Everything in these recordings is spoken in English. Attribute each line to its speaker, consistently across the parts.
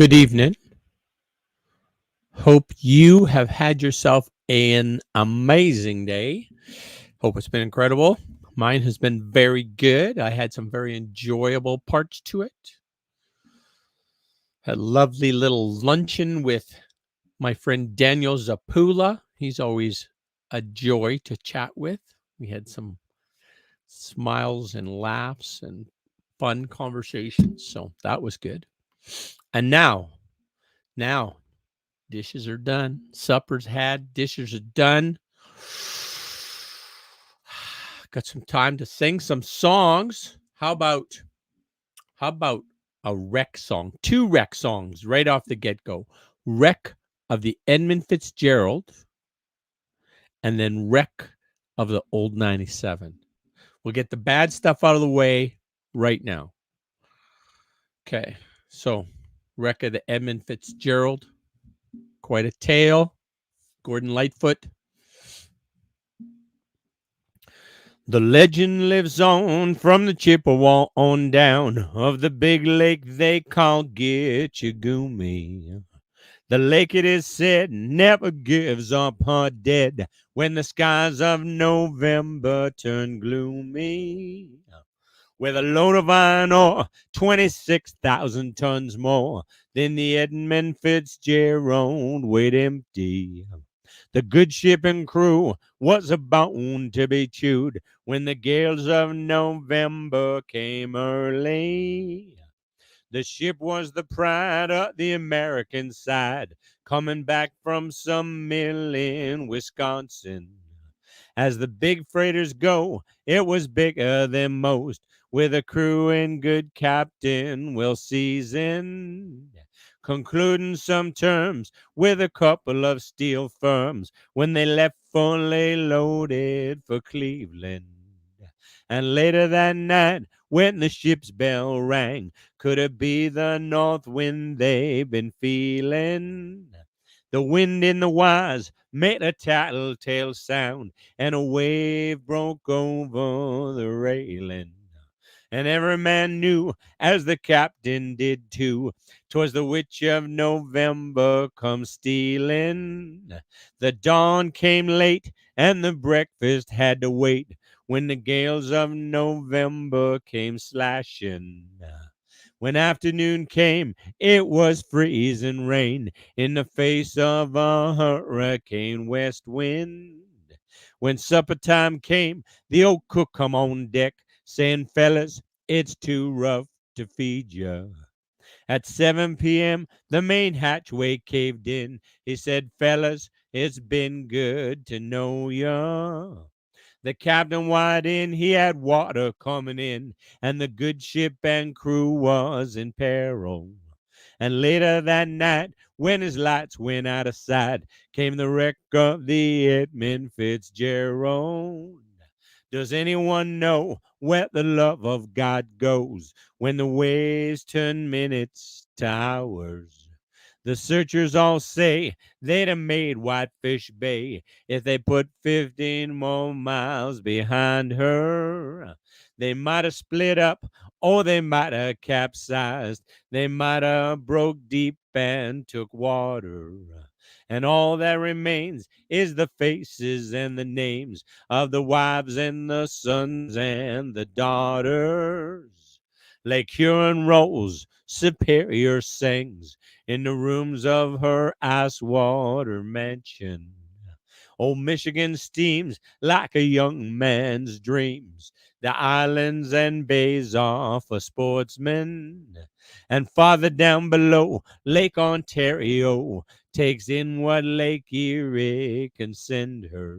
Speaker 1: Good evening. Hope you have had yourself an amazing day. Hope it's been incredible. Mine has been very good. I had some very enjoyable parts to it. Had a lovely little luncheon with my friend Daniel Zapula. He's always a joy to chat with. We had some smiles and laughs and fun conversations. So that was good. And now, dishes are done. Supper's had. Dishes are done. Got some time to sing some songs. How about a wreck song? Two wreck songs right off the get-go. Wreck of the Edmund Fitzgerald and then wreck of the old 97. We'll get the bad stuff out of the way right now. Okay. So, wreck of the Edmund Fitzgerald. Quite a tale. Gordon Lightfoot. The legend lives on from the Chippewa on down of the big lake they call Gitchagumi. The lake, it is said, never gives up her dead when the skies of November turn gloomy. With a load of iron ore, 26,000 tons more than the Edmund Fitzgerald weighed empty. The good ship and crew was about to be chewed when the gales of November came early. The ship was the pride of the American side, coming back from some mill in Wisconsin. As the big freighters go, it was bigger than most, with a crew and good captain well seasoned, concluding some terms with a couple of steel firms when they left fully loaded for Cleveland. And later that night, when the ship's bell rang, could it be the north wind they've been feeling? The wind in the wires made a tattletale sound, and a wave broke over the railing. And every man knew, as the captain did too, 'twas the witch of November come stealing. The dawn came late, and the breakfast had to wait when the gales of November came slashing. When afternoon came, it was freezing rain in the face of a hurricane west wind. When supper time came, the old cook come on deck, saying, "Fellas, it's too rough to feed ya." At 7 p.m., the main hatchway caved in. He said, "Fellas, it's been good to know ya." The captain wired in, he had water coming in, and the good ship and crew was in peril. And later that night, when his lights went out of sight, came the wreck of the Edmund Fitzgerald. Does anyone know where the love of God goes when the waves turn minutes to hours? The searchers all say they'd have made Whitefish Bay if they put 15 more miles behind her. They might have split up, or they might have capsized. They might have broke deep and took water. And all that remains is the faces and the names of the wives and the sons and the daughters. Lake Huron rolls, Superior sings in the rooms of her ice water mansion. Old Michigan steams like a young man's dreams. The islands and bays are for sportsmen. And farther down below, Lake Ontario takes in what Lake Erie can send her.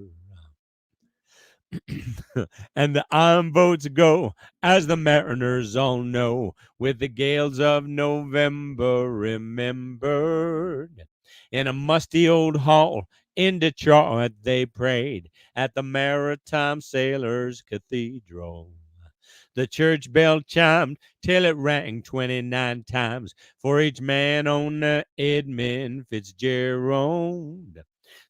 Speaker 1: And the iron boats go, as the mariners all know, with the gales of November remembered. In a musty old hall in Detroit they prayed at the Maritime Sailors Cathedral. The church bell chimed till it rang 29 times for each man on the Edmund Fitzgerald.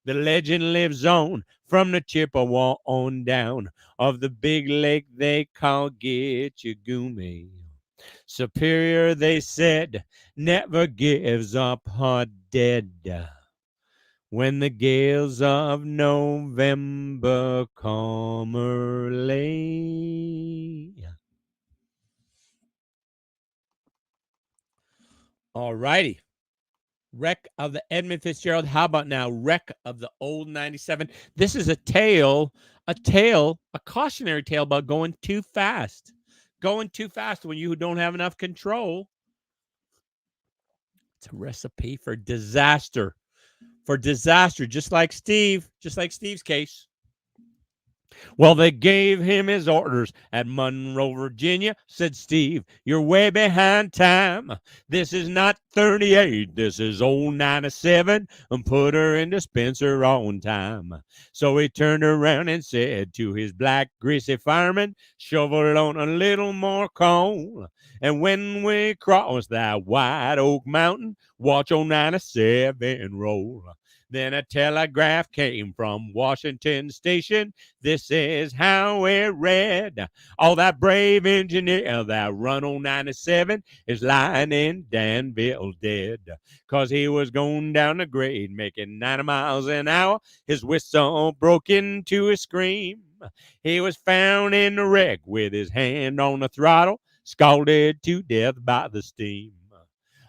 Speaker 1: The legend lives on from the Chippewa on down of the big lake they call Gitchagumi. Superior, they said, never gives up her dead. When the gales of November come early. All righty. Wreck of the Edmund Fitzgerald. How about now? Wreck of the old 97. This is a cautionary tale about going too fast. Going too fast when you don't have enough control. It's a recipe for disaster. For disaster, just like Steve's case. Well, they gave him his orders at Monroe, Virginia. Said Steve, you're way behind time. This is not 38, this is old 97. And put her in dispenser on time. So he turned around and said to his black, greasy fireman, shovel on a little more coal. And when we cross that White Oak Mountain, watch old 97 roll. Then a telegraph came from Washington Station. This is how it read. All that brave engineer that run on 97 is lying in Danville dead. 'Cause he was going down the grade making 90 miles an hour. His whistle broke into a scream. He was found in the wreck with his hand on the throttle, scalded to death by the steam.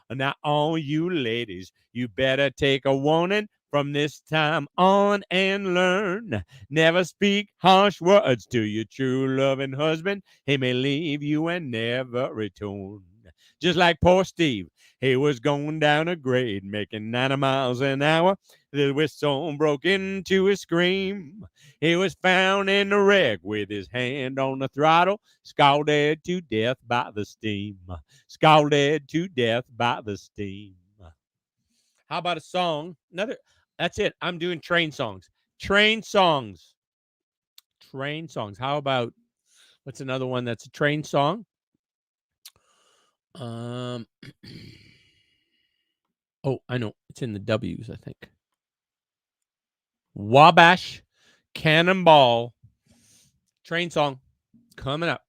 Speaker 1: Now, all you ladies, you better take a warning from this time on and learn. Never speak harsh words to your true loving husband. He may leave you and never return. Just like poor Steve, he was going down a grade, making 90 miles an hour. The whistle broke into a scream. He was found in the wreck with his hand on the throttle, scalded to death by the steam. Scalded to death by the steam. How about a song? Another. That's it. I'm doing train songs. Train songs. Train songs. How about what's another one that's a train song? Um. Oh, I know. It's in the W's, I think. Wabash Cannonball. Train song coming up.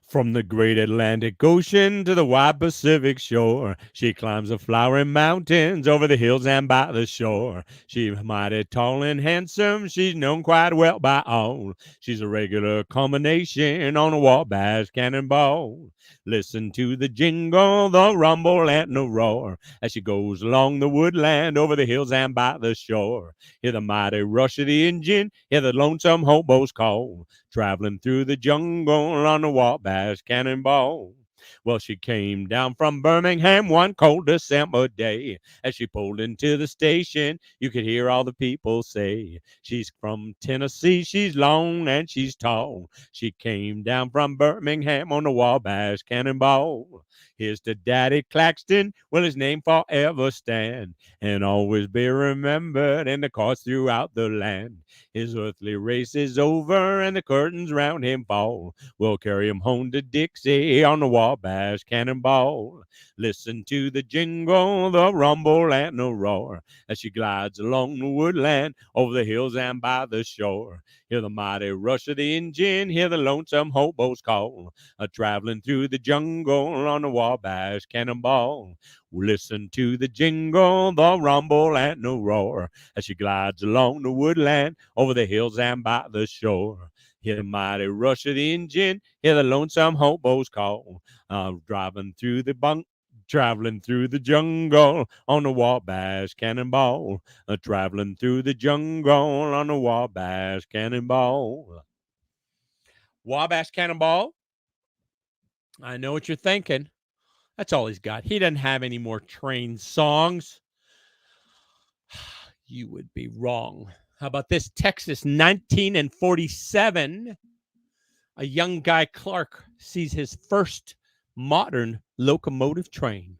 Speaker 1: From the great Atlantic Ocean to the wide Pacific shore, she climbs the flowering mountains over the hills and by the shore. She's mighty tall and handsome, she's known quite well by all. She's a regular combination on a Wabash Cannonball. Listen to the jingle, the rumble, and the roar as she goes along the woodland over the hills and by the shore. Hear the mighty rush of the engine, hear the lonesome hobo's call, traveling through the jungle on the Wabash Cannonball. Well, she came down from Birmingham one cold December day. As she pulled into the station, you could hear all the people say, she's from Tennessee, she's long and she's tall. She came down from Birmingham on the Wabash Cannonball. Here's to Daddy Claxton, will his name forever stand and always be remembered in the courts throughout the land. His earthly race is over and the curtains round him fall. We'll carry him home to Dixie on the Wabash Cannonball. Listen to the jingle, the rumble, and the roar as she glides along the woodland over the hills and by the shore. Hear the mighty rush of the engine, hear the lonesome hobo's call, traveling through the jungle on the Wabash Cannonball. Listen to the jingle, the rumble, and the roar as she glides along the woodland over the hills and by the shore. Hear the mighty rush of the engine, hear the lonesome hobo's call, traveling through the jungle on the Wabash Cannonball, traveling through the jungle on the Wabash Cannonball. Wabash Cannonball, I know what you're thinking. That's all he's got. He doesn't have any more train songs. You would be wrong. How about this? Texas, 1947. A young guy, Clark, sees his first modern locomotive train.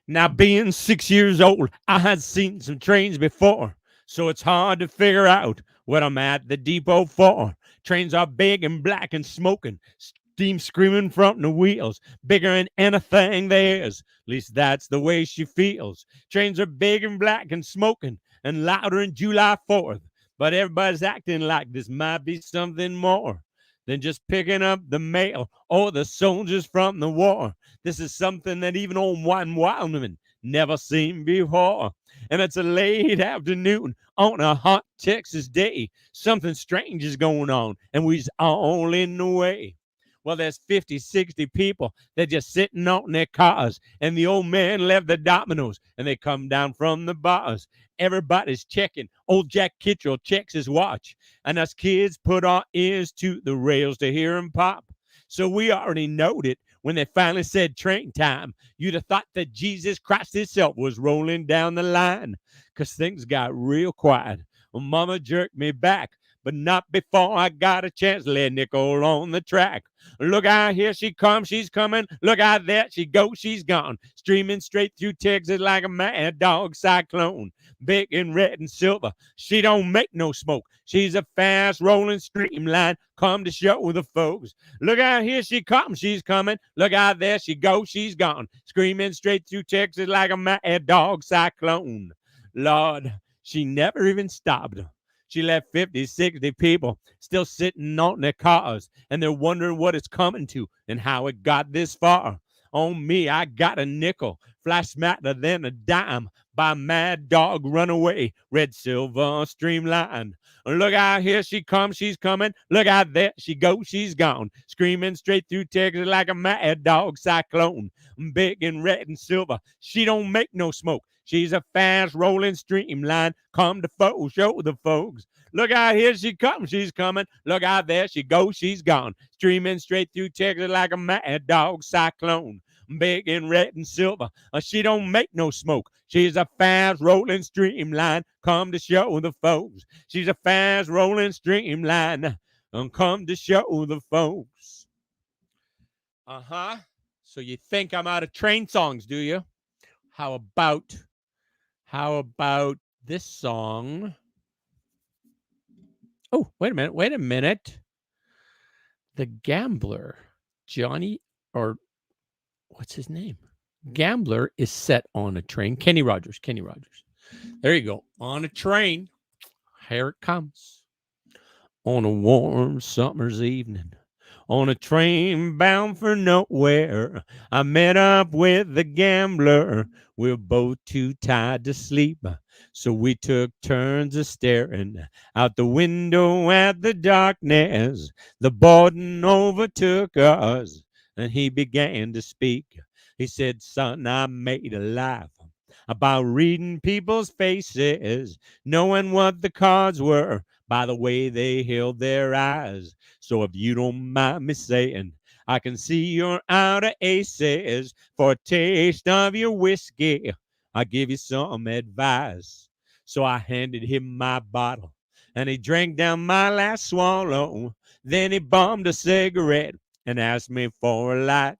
Speaker 1: Now, being 6 years old, I had seen some trains before, so it's hard to figure out what I'm at the depot for. Trains are big and black and smoking, steam screaming from the wheels, bigger than anything there is. At least that's the way she feels. Trains are big and black and smoking and louder than July 4th. But everybody's acting like this might be something more. than just picking up the mail or the soldiers from the war. This is something that even old One Wildman never seen before. And it's a late afternoon on a hot Texas day. Something strange is going on, and we's all in the way. Well, there's 50, 60 people. They're just sitting out in their cars, and the old man left the dominoes, and they come down from the bars. Everybody's checking. Old Jack Kittrell checks his watch, and us kids put our ears to the rails to hear him pop. So we already knowed it when they finally said train time. You'd have thought that Jesus Christ himself was rolling down the line, 'cause things got real quiet. Well, Mama jerked me back, but not before I got a chance to lay a nickel on the track. Look out, here she comes, she's coming. Look out, there she goes, she's gone. Streaming straight through Texas like a mad dog cyclone. Big and red and silver, she don't make no smoke. She's a fast rolling streamline, come to show the folks. Look out, here she comes, she's coming. Look out, there she goes, she's gone. Screaming straight through Texas like a mad dog cyclone. Lord, she never even stopped. She left 50, 60 people still sitting on their cars, and they're wondering what it's coming to and how it got this far. On me, I got a nickel, flash smacker than a dime by Mad Dog Runaway, Red Silver Streamline. Look out, here she comes, she's coming. Look out, there she goes, she's gone. Screaming straight through Texas like a mad dog cyclone. Big and red and silver, she don't make no smoke. She's a fast rolling streamline. Come to show the folks. Look out, here she comes, she's coming. Look out, there she goes, she's gone. Streaming straight through Texas like a mad dog cyclone. Big and red and silver, she don't make no smoke. She's a fast rolling streamline. Come to show the folks. She's a fast rolling streamline. Come to show the folks. Uh-huh. So you think I'm out of train songs, do you? How about this song? Oh, wait a minute. The Gambler, Johnny, or what's his name? Gambler is set on a train. Kenny Rogers. There you go. On a train. Here it comes. On a warm summer's evening, on a train bound for nowhere, I met up with the gambler. We're both too tired to sleep, so we took turns of staring out the window at the darkness. The boredom overtook us, and he began to speak. He said, "Son, I made a life about reading people's faces, knowing what the cards were by the way they held their eyes. So if you don't mind me saying, I can see you're out of aces. For a taste of your whiskey, I give you some advice." So I handed him my bottle, and he drank down my last swallow. Then he bummed a cigarette and asked me for a light.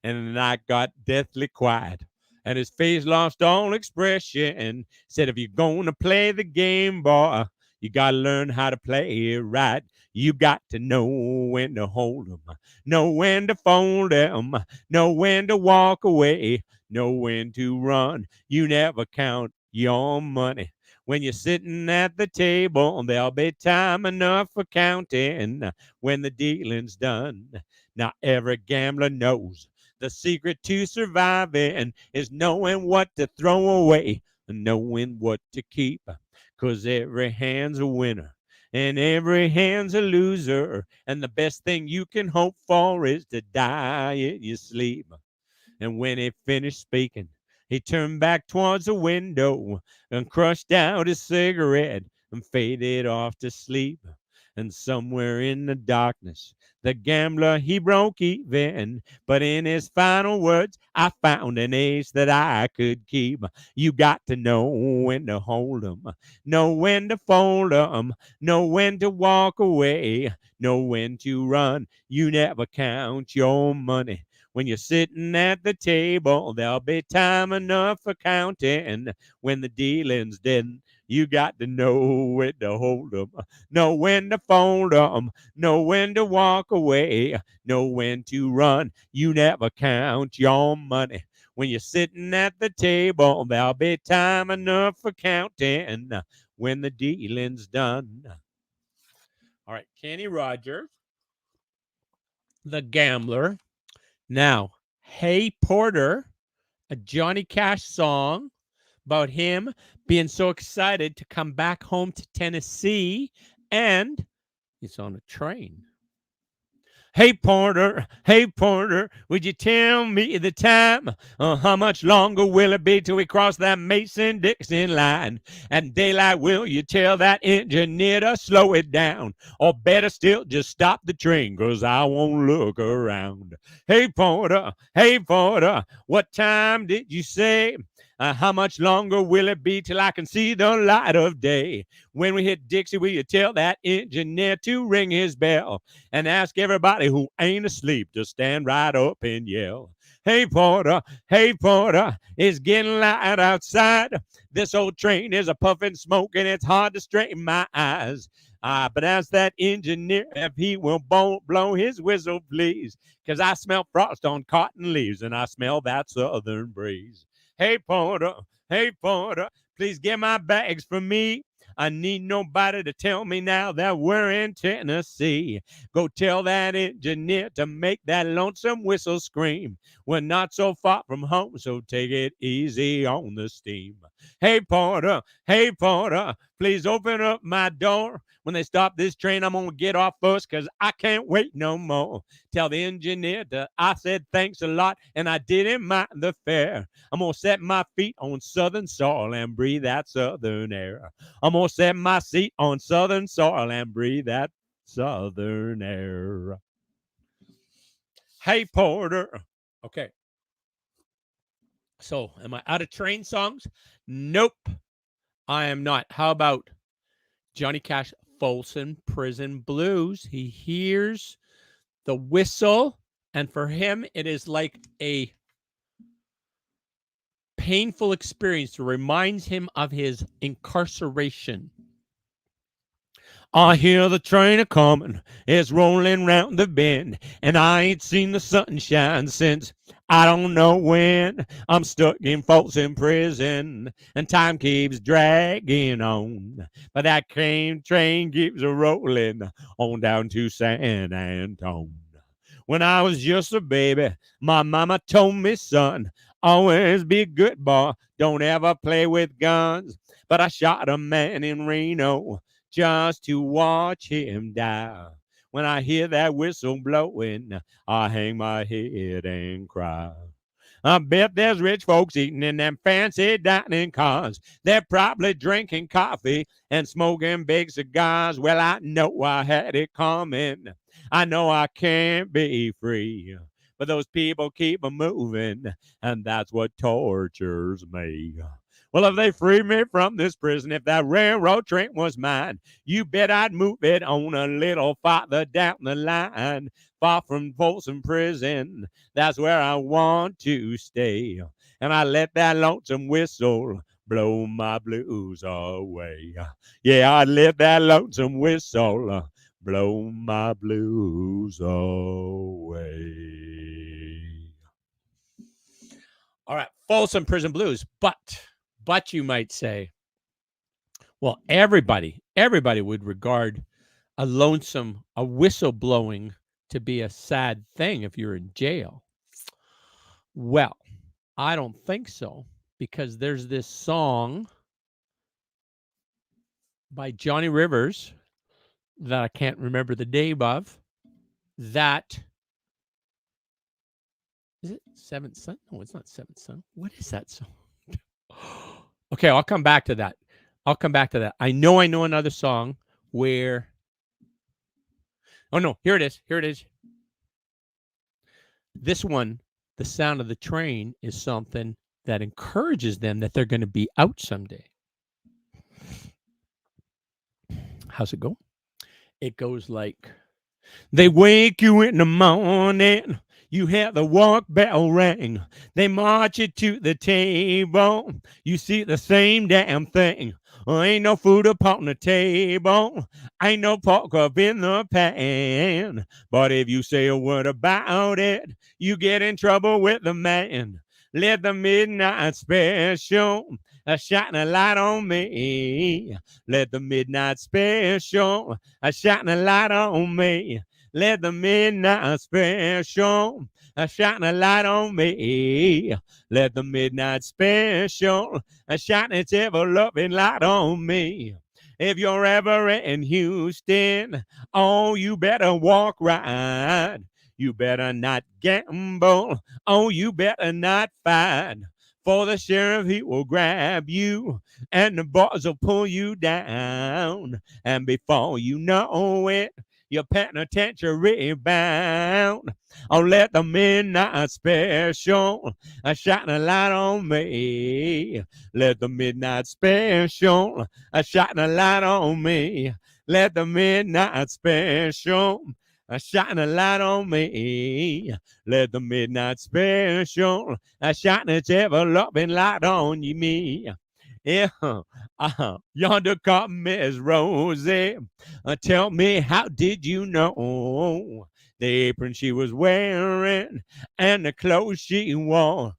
Speaker 1: And I got deathly quiet, and his face lost all expression. Said, "If you're gonna play the game, boy, you gotta learn how to play it right. You got to know when to hold 'em, know when to fold 'em, know when to walk away, know when to run. You never count your money. When you're sitting at the table, there'll be time enough for counting when the dealing's done." Now every gambler knows the secret to surviving is knowing what to throw away and knowing what to keep. 'Cause every hand's a winner and every hand's a loser. And the best thing you can hope for is to die in your sleep. And when he finished speaking, he turned back towards the window and crushed out his cigarette and faded off to sleep. And somewhere in the darkness, the gambler, he broke even. But in his final words, I found an ace that I could keep. You got to know when to hold 'em, know when to fold 'em, know when to walk away, know when to run. You never count your money. When you're sitting at the table, there'll be time enough for counting when the dealing's done. You got to know when to hold 'em, know when to fold 'em, know when to walk away, know when to run. You never count your money. When you're sitting at the table, there'll be time enough for counting when the dealing's done. All right, Kenny Rogers. The Gambler. Now, Hey Porter, a Johnny Cash song about him being so excited to come back home to Tennessee, and he's on a train. Hey Porter, would you tell me the time? How much longer will it be till we cross that Mason-Dixon line? At daylight, will you tell that engineer to slow it down? Or better still, just stop the train, 'cause I won't look around. Hey Porter, what time did you say? How much longer will it be till I can see the light of day? When we hit Dixie, will you tell that engineer to ring his bell and ask everybody who ain't asleep to stand right up and yell? Hey Porter, it's getting light outside. This old train is a puffing smoke and it's hard to straighten my eyes. But ask that engineer if he will blow his whistle, please, 'cause I smell frost on cotton leaves and I smell that southern breeze. Hey Porter, please get my bags for me. I need nobody to tell me now that we're in Tennessee. Go tell that engineer to make that lonesome whistle scream. We're not so far from home, so take it easy on the steam. Hey Porter, please open up my door. When they stop this train, I'm gonna get off first, 'cause I can't wait no more. Tell the engineer that I said thanks a lot and I didn't mind the fare. I'm gonna set my feet on southern soil and breathe that southern air. I'm gonna set my seat on southern soil and breathe that southern air. Hey Porter. Okay. So, am I out of train songs? Nope, I am not. How about Johnny Cash, Folsom Prison Blues? He hears the whistle, and for him, it is like a painful experience that reminds him of his incarceration. I hear the train a comin', it's rolling round the bend, and I ain't seen the sunshine since I don't know when. I'm stuck in Folsom Prison, and time keeps dragging on. But that train keeps a rolling on down to San Antone. When I was just a baby, my mama told me, son, always be a good boy, don't ever play with guns. But I shot a man in Reno just to watch him die. When I hear that whistle blowing, I hang my head and cry. I bet there's rich folks eating in them fancy dining cars. They're probably drinking coffee and smoking big cigars. Well, I know I had it coming. I know I can't be free. But those people keep a moving, and that's what tortures me. Well, if they freed me from this prison, if that railroad train was mine, you bet I'd move it on a little farther down the line, far from Folsom Prison. That's where I want to stay. And I let that lonesome whistle blow my blues away. Yeah, I let that lonesome whistle blow my blues away. All right, Folsom Prison Blues. But you might say, well, everybody would regard a whistle blowing to be a sad thing if you're in jail. Well, I don't think so, because there's this song by Johnny Rivers that I can't remember the name of. That is it Seventh Son? No, it's not Seventh Son. What is that song? Okay, I'll come back to that. I know another song where. Oh no, here it is. This one, the sound of the train, is something that encourages them that they're going to be out someday. How's it go? It goes like, they wake you in the morning, you hear the walk bell ring, they march you to the table, you see the same damn thing. Ain't no food upon the table, ain't no pork up in the pan, but if you say a word about it, you get in trouble with the man. Let the midnight special shine a light on me. Let the midnight special shine a light on me. Let the midnight special shine a light on me. Let the midnight special shine its ever-loving light on me. If you're ever in Houston, oh, you better walk right. You better not gamble. Oh, you better not fight. For the sheriff, he will grab you, and the boys will pull you down. And before you know it, you're penitentiary bound. Oh, let the midnight special shine a light on me. Let the midnight special shine a light on me. Let the midnight special shine a light on me. Let the midnight special shine its ever-loving light on you, me. Yeah, yonder come Miss Rosie. Tell me, how did you know the apron she was wearing and the clothes she wore?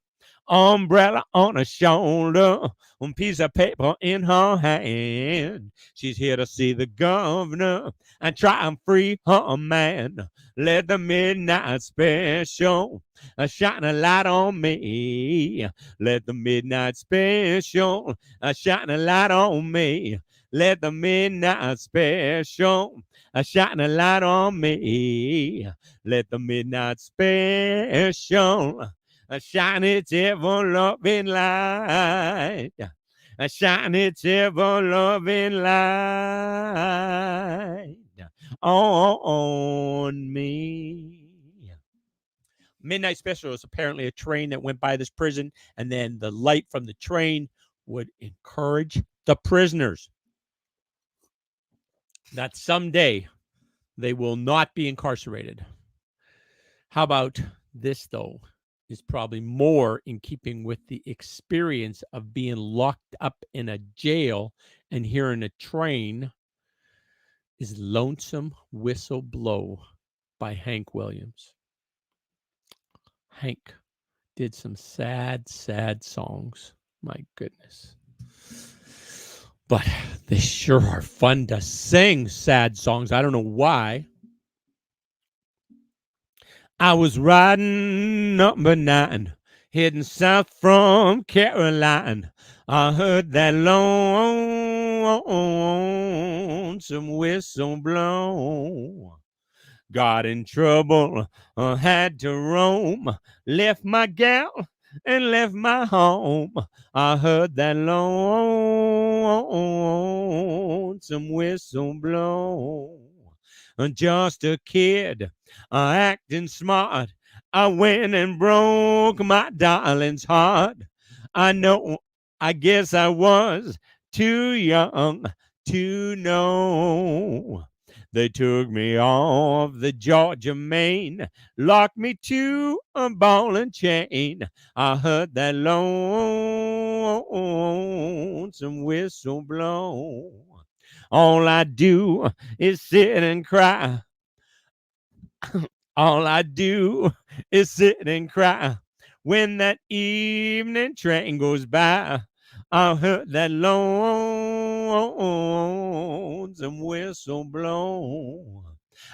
Speaker 1: Umbrella on her shoulder, one piece of paper in her hand. She's here to see the governor and try and free her man. Let the midnight special shine a light on me. Let the midnight special shine a light on me. Let the midnight special shine a light on me. Let the midnight special shine its ever-loving light. Shine its ever-loving light on me. Midnight Special is apparently a train that went by this prison, and then the light from the train would encourage the prisoners that someday they will not be incarcerated. How about this, though? Is probably more in keeping with the experience of being locked up in a jail and hearing a train, is Lonesome Whistle Blow by Hank Williams. Hank did some sad, sad songs. My goodness. But they sure are fun to sing, sad songs. I don't know why. I was riding number 9, heading south from Caroline. I heard that lonesome whistle blow. Got in trouble, had to roam, left my gal and left my home. I heard that lonesome whistle blow. Just a kid, acting smart. I went and broke my darling's heart. I guess I was too young to know. They took me off the Georgia main, locked me to a ball and chain. I heard that lonesome whistle blow. All I do is sit and cry. All I do is sit and cry when that evening train goes by. I heard that lonesome whistle blow.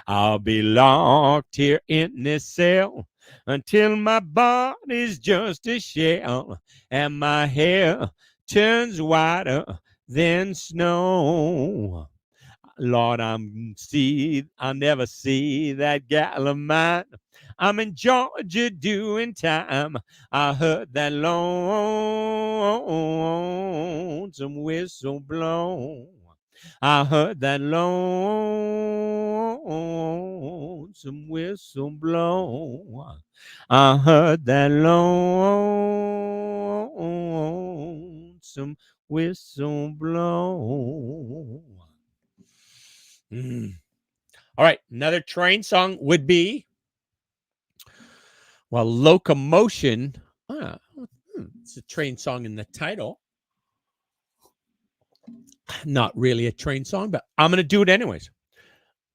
Speaker 1: I'll be locked here in this cell until my body's just a shell and my hair turns whiter than snow. Lord, I'll never see that gal of mine. I'm in Georgia doing time. I heard that lonesome whistle blow. I heard that lonesome whistle blow. I heard that lonesome whistle blow. All right, another train song would be, well, Locomotion. It's a train song in the title. Not really a train song, but I'm going to do it anyways.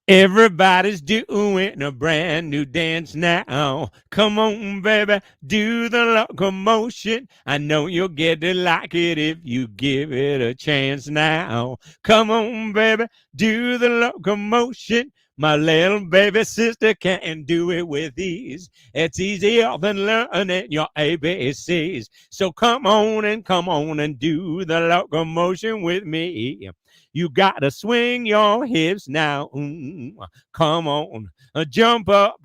Speaker 1: Everybody's doing a brand new dance now. Come on, baby, do the locomotion. I know you'll get to like it if you give it a chance now. Come on, baby, do the locomotion. My little baby sister can do it with ease. It's easier than learning your ABCs. So come on and do the locomotion with me. You gotta swing your hips now. Come on, jump up,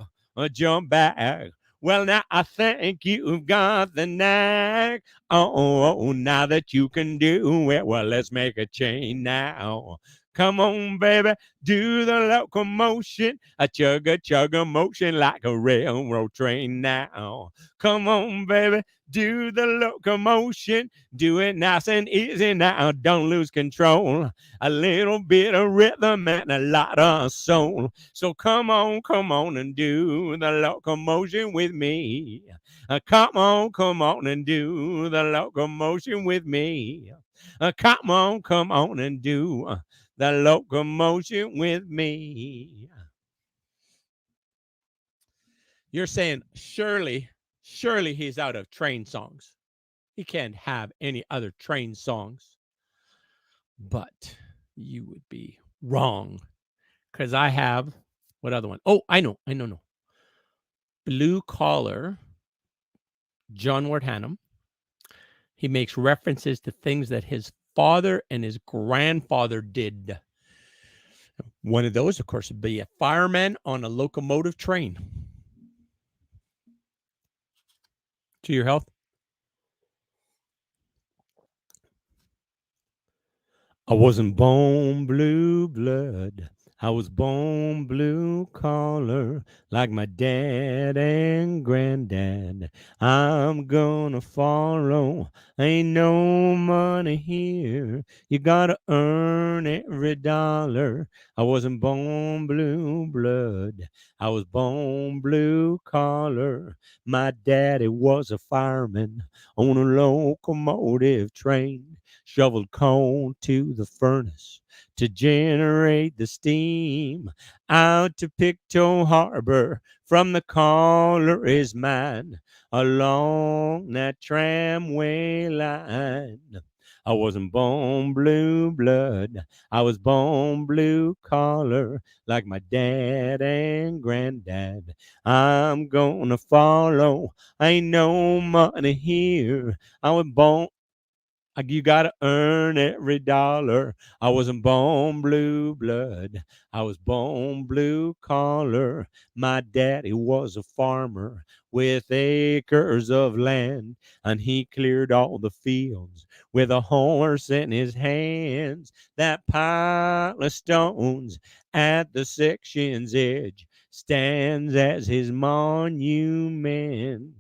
Speaker 1: jump back. Well, now I think you've got the knack. Oh, now that you can do it, well, let's make a change now. Come on, baby, do the locomotion, chug a motion like a railroad train now. Come on, baby, do the locomotion, do it nice and easy now, don't lose control. A little bit of rhythm and a lot of soul. So come on and do the locomotion with me. Come on and do the locomotion with me. Come on and do the locomotion with me. You're saying, surely he's out of train songs. He can't have any other train songs. But you would be wrong because I have what other one? Oh, I know, no. Blue Collar, John Ward Hannum. He makes references to things that his father and his grandfather did. One of those, of course, would be a fireman on a locomotive train. To your health. I wasn't born blue blood. I was born blue collar, like my dad and granddad. I'm gonna follow. Ain't no money here. You gotta earn every dollar. I wasn't born blue blood. I was born blue collar. My daddy was a fireman on a locomotive train. Shoveled coal to the furnace to generate the steam. Out to Pictou Harbor from the collar is mine, along that tramway line. I wasn't born blue blood. I was born blue collar, like my dad and granddad. I'm gonna follow. Ain't no money here. I was born. You gotta earn every dollar. I wasn't born blue blood. I was born blue collar. My daddy was a farmer with acres of land, and he cleared all the fields with a horse in his hands. That pile of stones at the section's edge stands as his monument.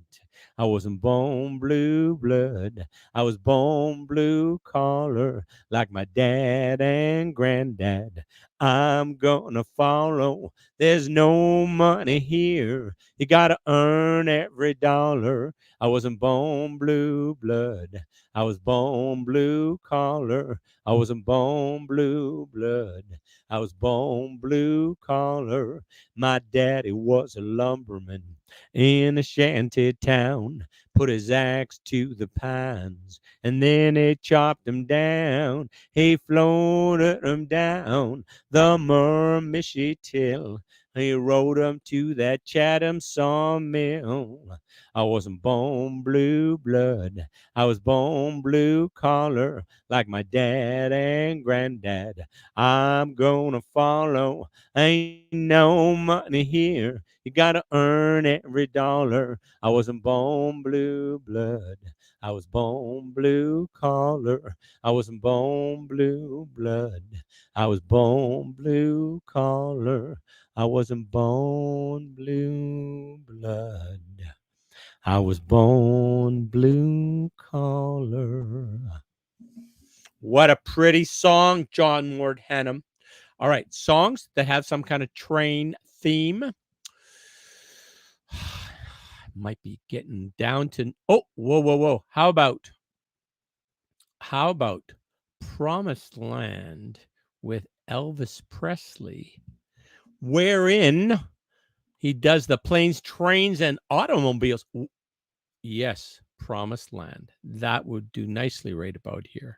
Speaker 1: I wasn't born blue blood. I was born blue collar, like my dad and granddad. I'm gonna follow. There's no money here. You gotta earn every dollar. I wasn't born blue blood. I was born blue collar. I wasn't born blue blood. I was born blue collar. My daddy was a lumberman in a shanty town, put his axe to the pines, and then he chopped 'em down. He floated 'em down the Miramichi till he rode 'em to that Chatham sawmill. I wasn't born blue blood. I was born blue collar, like my dad and granddad. I'm gonna follow. Ain't no money here. You gotta earn every dollar. I wasn't born blue blood. I was born blue collar. I wasn't born blue blood. I was born blue collar. I wasn't born blue blood. I was born blue collar. What a pretty song, John Ward Hannum. All right, songs that have some kind of train theme. Might be getting down to whoa. How about Promised Land with Elvis Presley, wherein he does the planes, trains, and automobiles. Yes, Promised Land. That would do nicely right about here.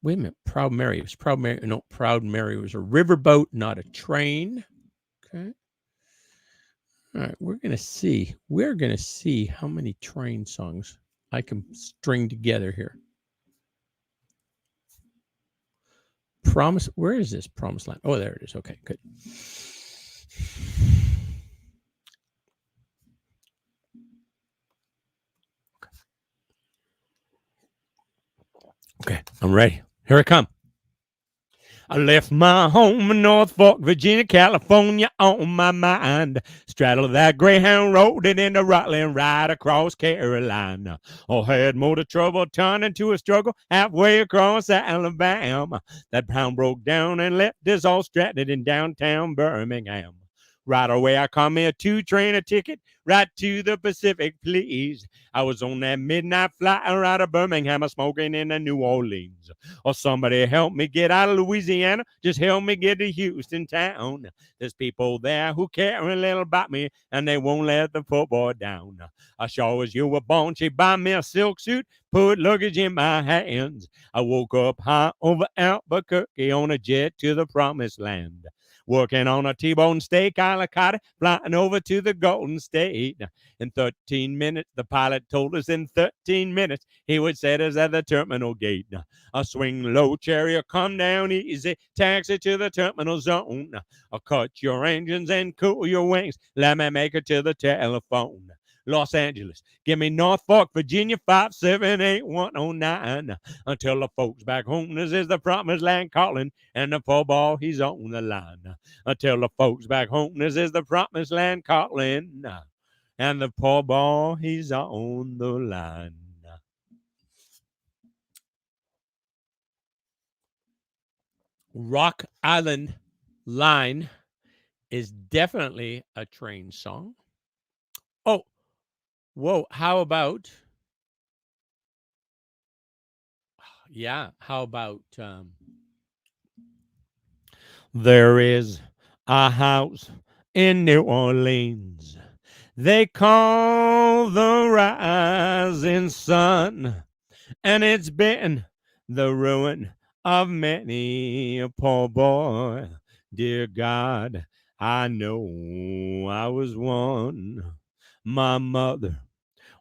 Speaker 1: Wait a minute. Proud Mary. It was Proud Mary. No, Proud Mary was a riverboat, not a train. Okay. All right. We're going to see. We're going to see how many train songs I can string together here. Promise. Where is this Promised Land? Oh, there it is. Okay, good. Okay, I'm ready. Here I come. I left my home in North Fork, Virginia, California on my mind. Straddled that Greyhound road and into Raleigh and right across Carolina. Oh, had motor trouble turning to a struggle halfway across Alabama. That pound broke down and left us all stranded in downtown Birmingham. Right away, I caught me a 2-trainer ticket right to the Pacific, please. I was on that midnight flight out of Birmingham, smoking in the New Orleans. Or somebody help me get out of Louisiana. Just help me get to Houston town. There's people there who care a little about me, and they won't let the poor boy down. I sure as you were born, she buy me a silk suit, put luggage in my hands. I woke up high over Albuquerque on a jet to the promised land. Working on a T-bone steak, I caught it, flying over to the Golden State. In 13 minutes, the pilot told us in 13 minutes he would set us at the terminal gate. A swing low chariot, come down easy, taxi to the terminal zone. I'll cut your engines and cool your wings, let me make it to the telephone. Los Angeles, give me North Fork, Virginia 578-109. Until the folks back home, this is the promised land calling, and the poor boy, he's on the line. Until the folks back home, this is the promised land calling, and the poor boy, he's on the line. Rock Island Line is definitely a train song. Oh, whoa, how about, how about, there is a house in New Orleans they call the rising sun, and it's been the ruin of many a poor boy. Dear God, I know I was one. My mother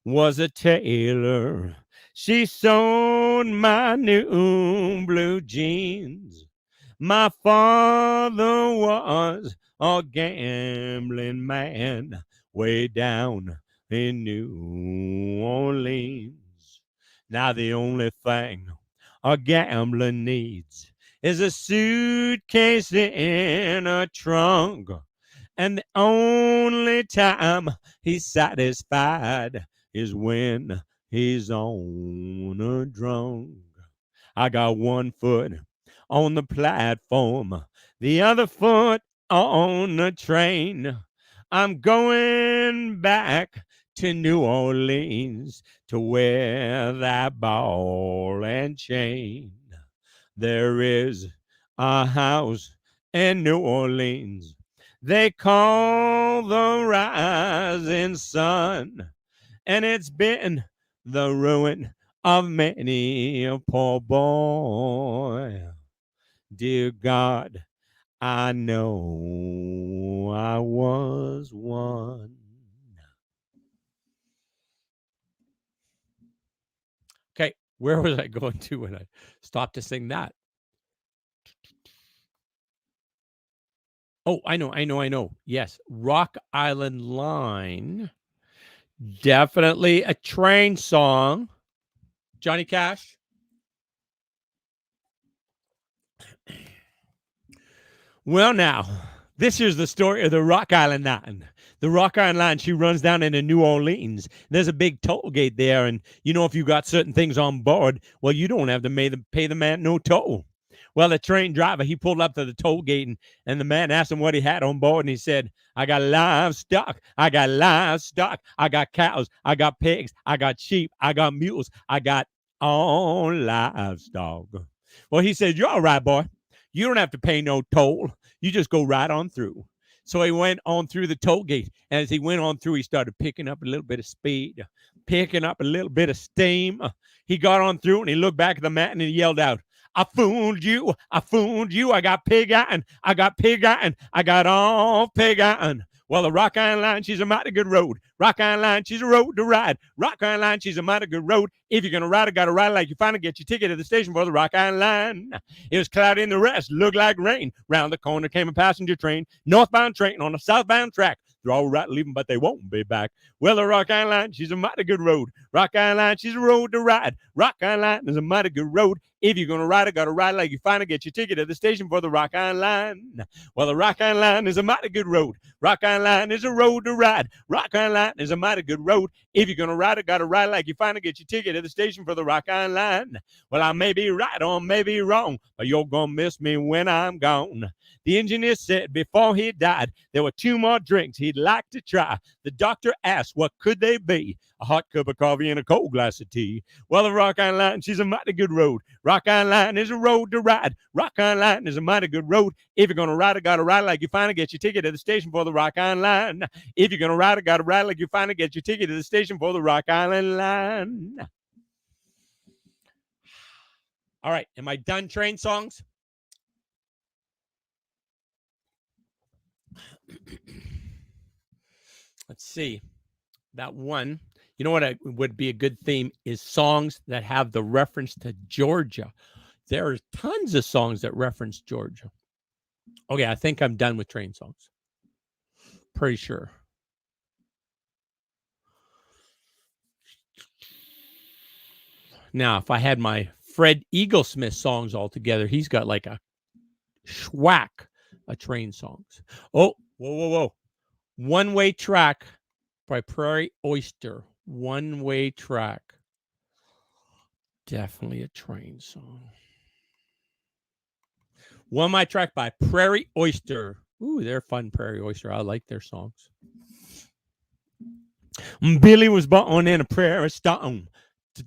Speaker 1: was a tailor. She sewed my new blue jeans. My father was a gambling man way down in New Orleans. Now the only thing a gambler needs is a suitcase in a trunk. And the only time he's satisfied is when he's on a drunk. I got one foot on the platform, the other foot on the train. I'm going back to New Orleans to wear that ball and chain. There is a house in New Orleans they call the rising sun, and it's been the ruin of many a poor boy. Dear God, I know I was one. Okay, where was I going to when I stopped to sing that? Oh, I know. Yes, Rock Island Line. Definitely a train song. Johnny Cash. Well, now, this is the story of the Rock Island Line. The Rock Island Line, she runs down into New Orleans. There's a big toll gate there, and if you got certain things on board, well, you don't have to pay the man no toll. Well, the train driver, he pulled up to the toll gate, and the man asked him what he had on board, and he said, I got livestock, I got cows, I got pigs, I got sheep, I got mules, I got all livestock. Well, he said, you're all right, boy. You don't have to pay no toll. You just go right on through. So he went on through the toll gate. And as he went on through, he started picking up a little bit of speed, picking up a little bit of steam. He got on through and he looked back at the man and he yelled out, I fooled you. I fooled you. I got pig iron. I got pig iron. I got all pig iron. Well, the Rock Iron Line, she's a mighty good road. Rock Iron Line, she's a road to ride. Rock Iron Line, she's a mighty good road. If you're going to ride it, got to ride it like you finally get your ticket at the station for the Rock Iron Line. It was cloudy in the west, looked like rain. Round the corner came a passenger train, northbound train on a southbound track. They're all right leaving, but they won't be back. Well, the Rock Iron Line, she's a mighty good road. Rock Iron Line, she's a road to ride. Rock Iron Line is a mighty good road. If you're going to ride it, got to ride it like you finally get your ticket at the station for the Rock Iron Line. Well, the Rock Iron Line is a mighty good road. Rock Iron Line is a road to ride. Rock Iron Line is a mighty good road. If you're going to ride it, got to ride it like you finally get your ticket at the station for the Rock Iron Line. Well, I may be right or may be wrong, but you're going to miss me when I'm gone. The engineer said before he died, there were 2 more drinks he'd like to try. The doctor asked, what could they be? A hot cup of coffee and a cold glass of tea. Well, the Rock Iron Line, she's a mighty good road. Rock Iron Line is a road to ride. Rock Iron Line is a mighty good road. If you're going to ride it, got to ride it like you finally get your ticket at the station for the Rock Iron Line. If you're going to ride it, got to ride it like you finally get your ticket at the station for the Rock Island Line. All right, am I done train songs? Let's see. That one. You know what would be a good theme is songs that have the reference to Georgia. There are tons of songs that reference Georgia. Okay, I think I'm done with train songs. Pretty sure. Now, if I had my Fred Eaglesmith songs all together, he's got like a schwack of train songs. Oh, whoa. One-Way Track by Prairie Oyster. One-Way Track. Definitely a train song. One-Way Track by Prairie Oyster. Ooh, they're fun, Prairie Oyster. I like their songs. Billy was born in a prairie storm,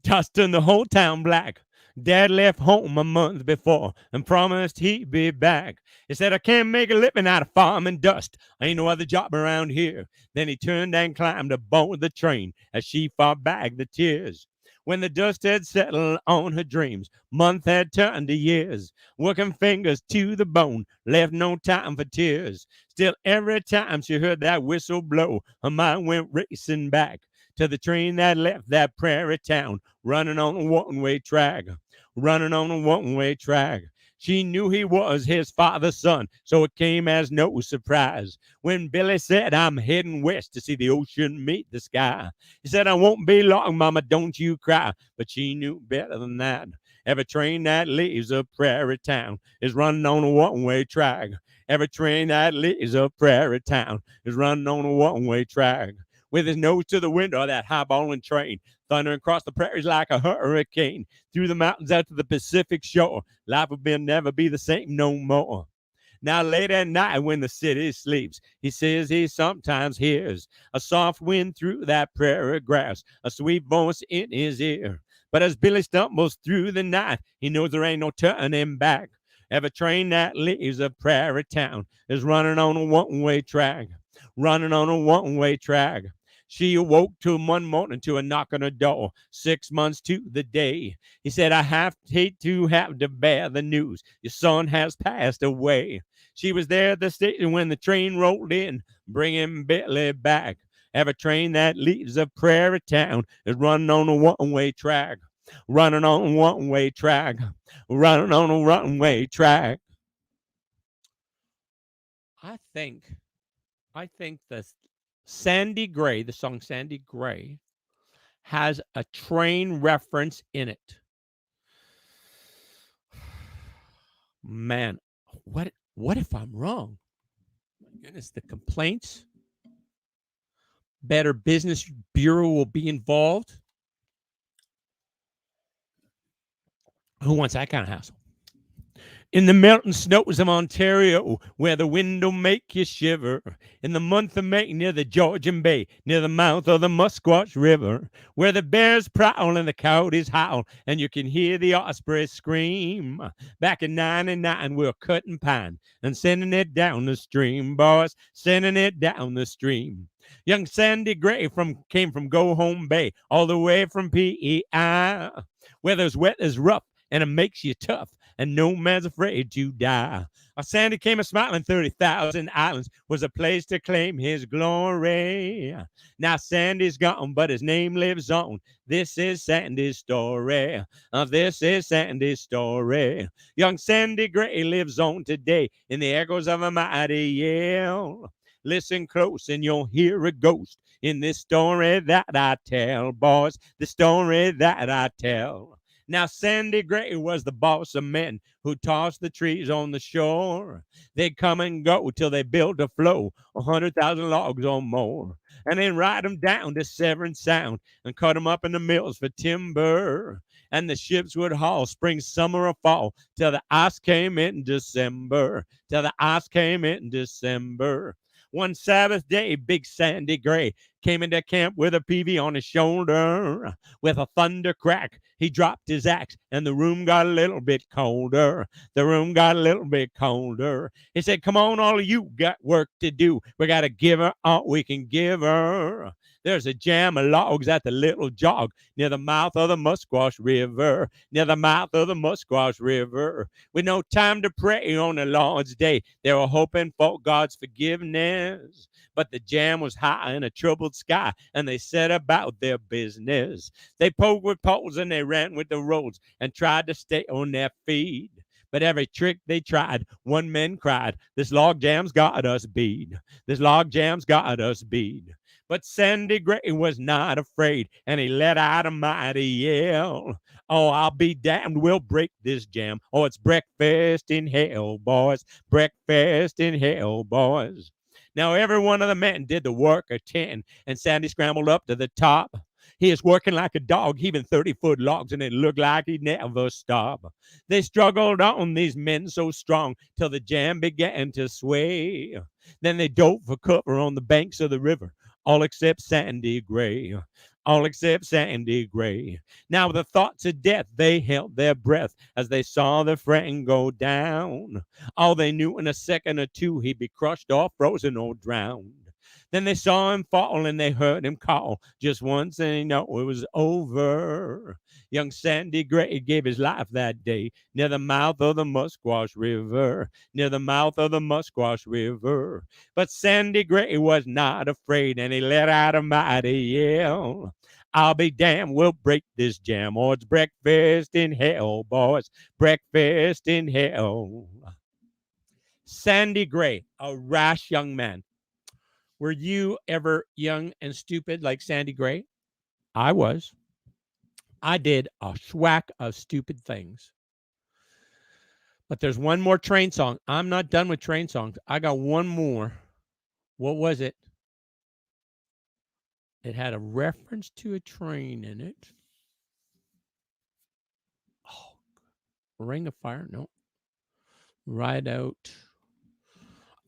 Speaker 1: dusting the whole town black. Dad left home a month before and promised he'd be back. He said, I can't make a living out of farming dust. Ain't no other job around here. Then he turned and climbed aboard the train as she fought back the tears. When the dust had settled on her dreams, months had turned to years. Working fingers to the bone, left no time for tears. Still, every time she heard that whistle blow, her mind went racing back to the train that left that prairie town, running on a one-way track, running on a one-way track. She knew he was his father's son, so it came as no surprise when Billy said, I'm heading west to see the ocean meet the sky. He said, I won't be long, Mama, don't you cry. But she knew better than that. Every train that leaves a prairie town is running on a one-way track. Every train that leaves a prairie town is running on a one-way track. With his nose to the window of that high-balling train, thundering across the prairies like a hurricane, through the mountains out to the Pacific shore, life will never be the same no more. Now late at night when the city sleeps, he says he sometimes hears a soft wind through that prairie grass, a sweet voice in his ear. But as Billy stumbles through the night, he knows there ain't no turning back. Every train that leaves a prairie town is running on a one-way track, running on a one-way track. She awoke to one morning to a knock on her door, 6 months to the day. He said, I hate to have to bear the news. Your son has passed away. She was there at the station when the train rolled in, bringing Billy back. Every train that leaves a prairie town is running on a one-way track, running on a one-way track, running on a one-way track. I think the Sandy Gray, the song Sandy Gray, has a train reference in it. Man, what if I'm wrong? My goodness, the complaints. Better Business Bureau will be involved. Who wants that kind of hassle? In the melting snows of Ontario, where the wind will make you shiver. In the month of May, near the Georgian Bay, near the mouth of the Musquash River, where the bears prowl and the coyotes howl, and you can hear the osprey scream. Back in '99, we were cutting pine and sending it down the stream, boys, sending it down the stream. Young Sandy Gray came from Go Home Bay, all the way from PEI. Weather's wet as rough, and it makes you tough. and no man's afraid to die. Sandy came a smiling 30,000 islands was a place to claim his glory. Now Sandy's gone, but his name lives on. This is Sandy's story. This is Sandy's story. Young Sandy Gray lives on today in the echoes of a mighty yell. Listen close and you'll hear a ghost in this story that I tell, boys, the story that I tell. Now, Sandy Gray was the boss of men who tossed the trees on the shore. They'd come and go till they built a flow, 100,000 logs or more. And then ride 'em down to Severn Sound and cut 'em up in the mills for timber. And the ships would haul spring, summer, or fall till the ice came in December. Till the ice came in December. One Sabbath day, Big Sandy Gray came into camp with a peavy on his shoulder. With a thunder crack, he dropped his axe, and the room got a little bit colder. The room got a little bit colder. He said, "Come on, all of you got work to do. We got to give her all we can give her." There's a jam of logs at the little jog near the mouth of the Musquash River. Near the mouth of the Musquash River. With no time to pray on the Lord's day, they were hoping for God's forgiveness. But the jam was high in a troubled sky, and they set about their business. They pulled with poles and they ran with the roads and tried to stay on their feet. But every trick they tried, one man cried, "This log jam's got us beat. This log jam's got us beat." But Sandy Gray was not afraid, and he let out a mighty yell. "Oh, I'll be damned, we'll break this jam. Oh, it's breakfast in hell, boys. Breakfast in hell, boys." Now, every one of the men did the work of 10, and Sandy scrambled up to the top. He is working like a dog, heaving 30-foot logs, and it looked like he'd never stop. They struggled on, these men so strong, till the jam began to sway. Then they dove for cover on the banks of the river, all except Sandy Gray. All except Sandy Gray. Now, with the thoughts of death, they held their breath as they saw their friend go down. All they knew, in a second or two, he'd be crushed or frozen or drowned. Then they saw him fall and they heard him call just once, and they know it was over. Young Sandy Gray gave his life that day near the mouth of the Musquash River. Near the mouth of the Musquash River. But Sandy Gray was not afraid, and he let out a mighty yell. "I'll be damned, we'll break this jam. Oh, it's breakfast in hell, boys. Breakfast in hell." Sandy Gray, a rash young man. Were you ever young and stupid like Sandy Gray? I was. I did a schwack of stupid things. But there's one more train song. I'm not done with train songs. I got one more. What was it? It had a reference to a train in it. Oh, Ring of Fire? No. Ride Out.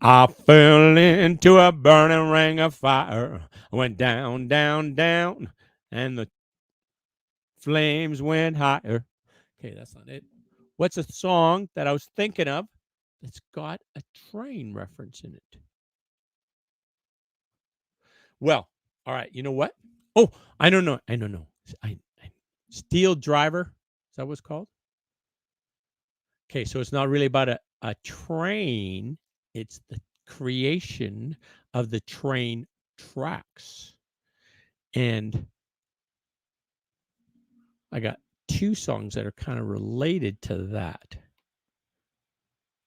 Speaker 1: I fell into a burning ring of fire. I went down, down, down, and the flames went higher. Okay, that's not it. What's a song that I was thinking of that's got a train reference in it? Well, all right. You know what? Oh, I don't know. I don't know. Steel Driver. Is that what it's called? Okay, so it's not really about a train. It's the creation of the train tracks. And I got two songs that are kind of related to that.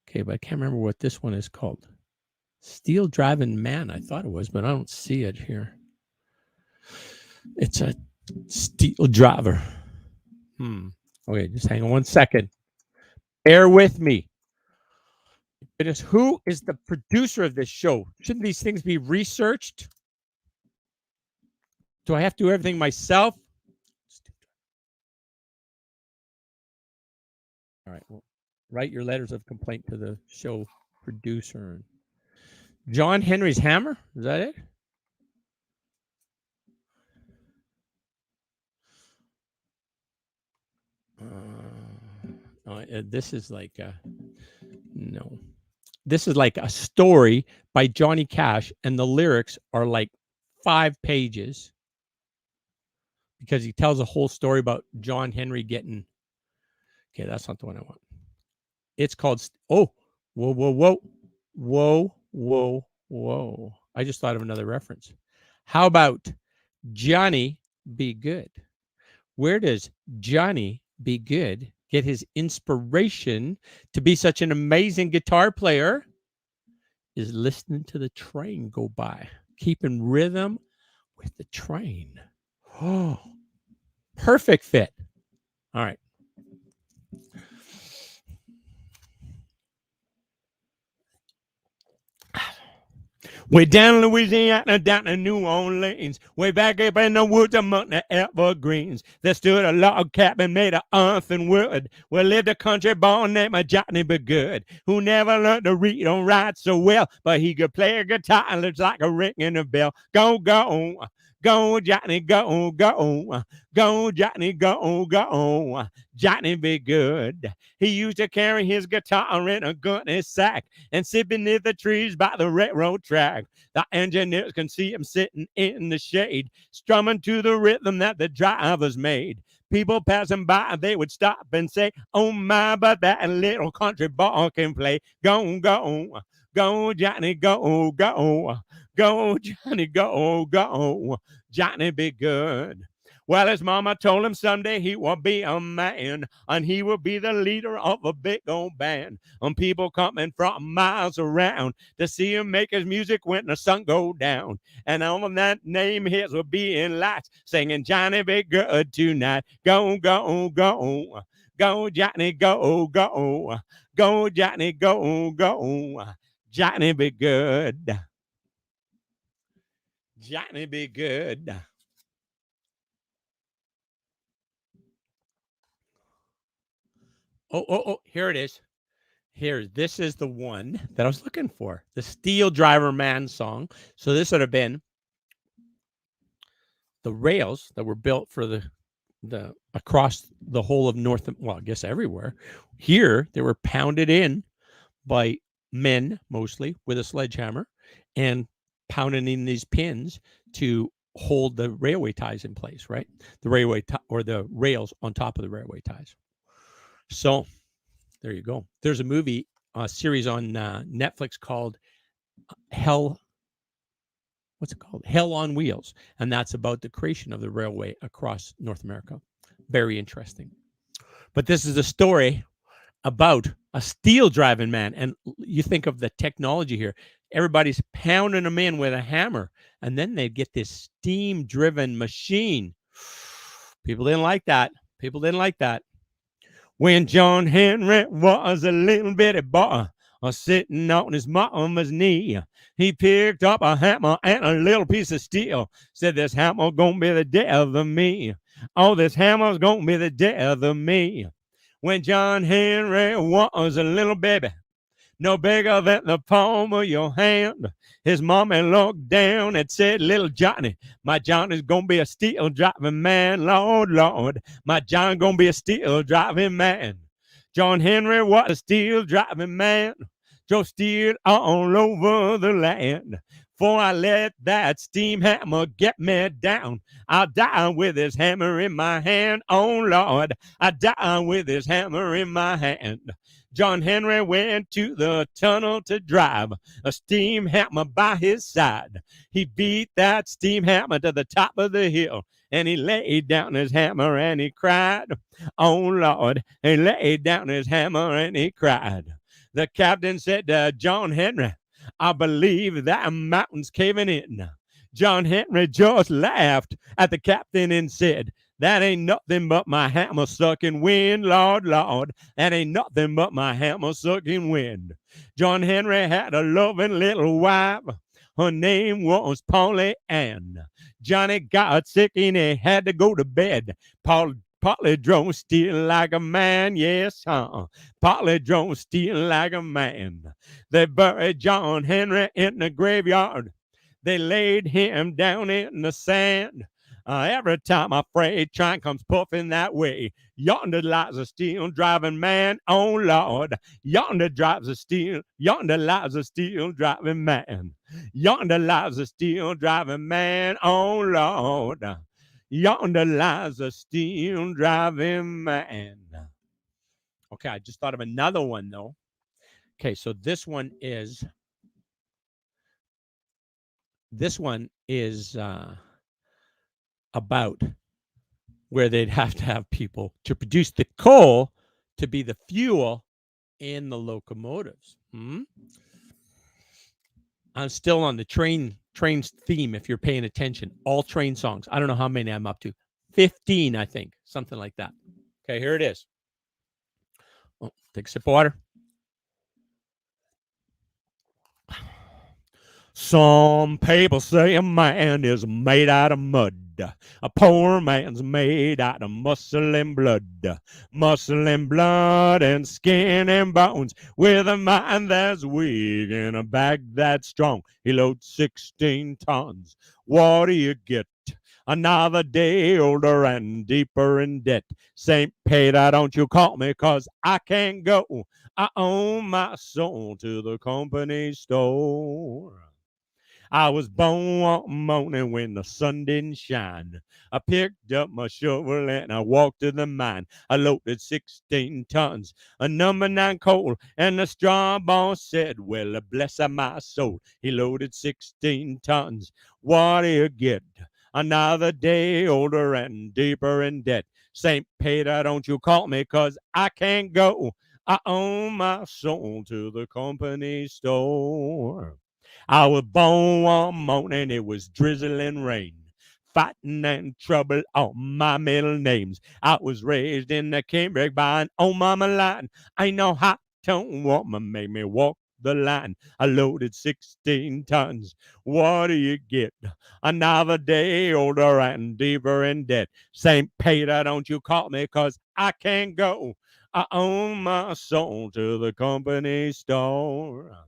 Speaker 1: Okay, but I can't remember what this one is called. Steel Driving Man, I thought it was, but I don't see it here. It's a steel driver. Okay, just hang on one second. Bear with me. Goodness, who is the producer of this show? Shouldn't these things be researched? Do I have to do everything myself? All right, well, write your letters of complaint to the show producer. John Henry's Hammer? Is that it? This is like no. This is like a story by Johnny Cash, and the lyrics are like 5 pages because he tells a whole story about John Henry getting. Okay, that's not the one I want. It's called. Oh, whoa, whoa, whoa, whoa, whoa, whoa! I just thought of another reference. How about Johnny Be Good? Where does Johnny Be Good get his inspiration to be such an amazing guitar player? Is listening to the train go by, keeping rhythm with the train. Oh, perfect fit. All right. Way down in Louisiana, down in New Orleans, way back up in the woods among the evergreens, there stood a log cabin made of earth and wood, where lived a country boy named Johnny Be Good, who never learned to read or write so well, but he could play a guitar and looks like a ringing a bell. Go, go, go, Johnny, go, go, go, Johnny, go, go, Johnny Be Good. He used to carry his guitar in a gunny sack and sit beneath the trees by the railroad track. The engineers can see him sitting in the shade, strumming to the rhythm that the drivers made. People passing by, they would stop and say, "Oh my, but that little country boy can play." Go, go, go, Johnny, go, go, go, Johnny, go, go, Johnny Be Good. Well, his mama told him someday he will be a man, and he will be the leader of a big old band. And people coming from miles around to see him make his music when the sun go down. And on that name his will be in lights, singing Johnny Be Good tonight. Go, go, go, go, Johnny, go, go, go, Johnny, go, go, Johnny Be Good. Johnny Be Good. Oh, here it is. Here, this is the one that I was looking for, the Steel Driver Man song. So this would have been the rails that were built for the across the whole of North, well, I guess everywhere. Here, they were pounded in by men mostly with a sledgehammer and pounding in these pins to hold the railway ties in place, right? The railway or the rails on top of the railway ties. So there you go. There's a movie, a series on Netflix called Hell. What's it called? Hell on Wheels, and that's about the creation of the railway across North America. Very interesting. But this is a story about a steel driving man, and you think of the technology here. Everybody's pounding them in with a hammer, and then they get this steam driven machine. People didn't like that. People didn't like that. When John Henry was a little bitty boy, sitting on his mama's knee, he picked up a hammer and a little piece of steel. Said, "This hammer gonna be the death of me. Oh, this hammer's gonna be the death of me." When John Henry was a little baby, no bigger than the palm of your hand, his mommy looked down and said, "Little Johnny, my Johnny's gonna be a steel driving man. Lord, Lord, my Johnny gonna be a steel driving man." John Henry was a steel driving man, drove steel all over the land. For I let that steam hammer get me down, I'll die with this hammer in my hand. Oh Lord, I die with this hammer in my hand. John Henry went to the tunnel to drive, a steam hammer by his side. He beat that steam hammer to the top of the hill, and he laid down his hammer and he cried. Oh Lord, he laid down his hammer and he cried. The captain said to John Henry, "I believe that mountain's caving in." John Henry just laughed at the captain and said, "That ain't nothing but my hammer sucking wind, Lord, Lord. That ain't nothing but my hammer sucking wind." John Henry had a loving little wife. Her name was Polly Ann. Johnny got sick and he had to go to bed. Polly drove steel like a man, yes, Polly drove steel like a man. They buried John Henry in the graveyard. They laid him down in the sand. Every time a freight train comes puffing that way, yonder lies a steel driving man. Oh Lord, yonder lies a steel driving man. Yonder lies a steel driving man. Oh Lord, yonder lies a steel driving man. Okay, I just thought of another one though. Okay, so this one is about where they'd have to have people to produce the coal to be the fuel in the locomotives. I'm still on the trains theme if you're paying attention. All train songs. I don't know how many I'm up to. 15, I think. Something like that. Okay, here it is. Oh, take a sip of water. Some people say a man is made out of mud. A poor man's made out of muscle and blood. Muscle and blood and skin and bones. With a mind that's weak and a back that's strong. He loads 16 tons. What do you get? Another day older and deeper in debt. St. Peter, don't you call me, 'cause I can't go. I owe my soul to the company store. I was born one morning when the sun didn't shine. I picked up my shovel and I walked to the mine. I loaded 16 tons of number 9 coal, and the straw boss said, well, bless my soul. He loaded 16 tons. What do you get? Another day older and deeper in debt. St. Peter, don't you call me, 'cause I can't go. I owe my soul to the company store. I was born one morning, it was drizzling rain. Fighting and trouble on my middle names. I was raised in the canebrake by an old mama line. Ain't no hot tone woman made me walk the line. I loaded 16 tons. What do you get? Another day older and deeper in debt. St. Peter, don't you call me, 'cause I can't go. I owe my soul to the company store.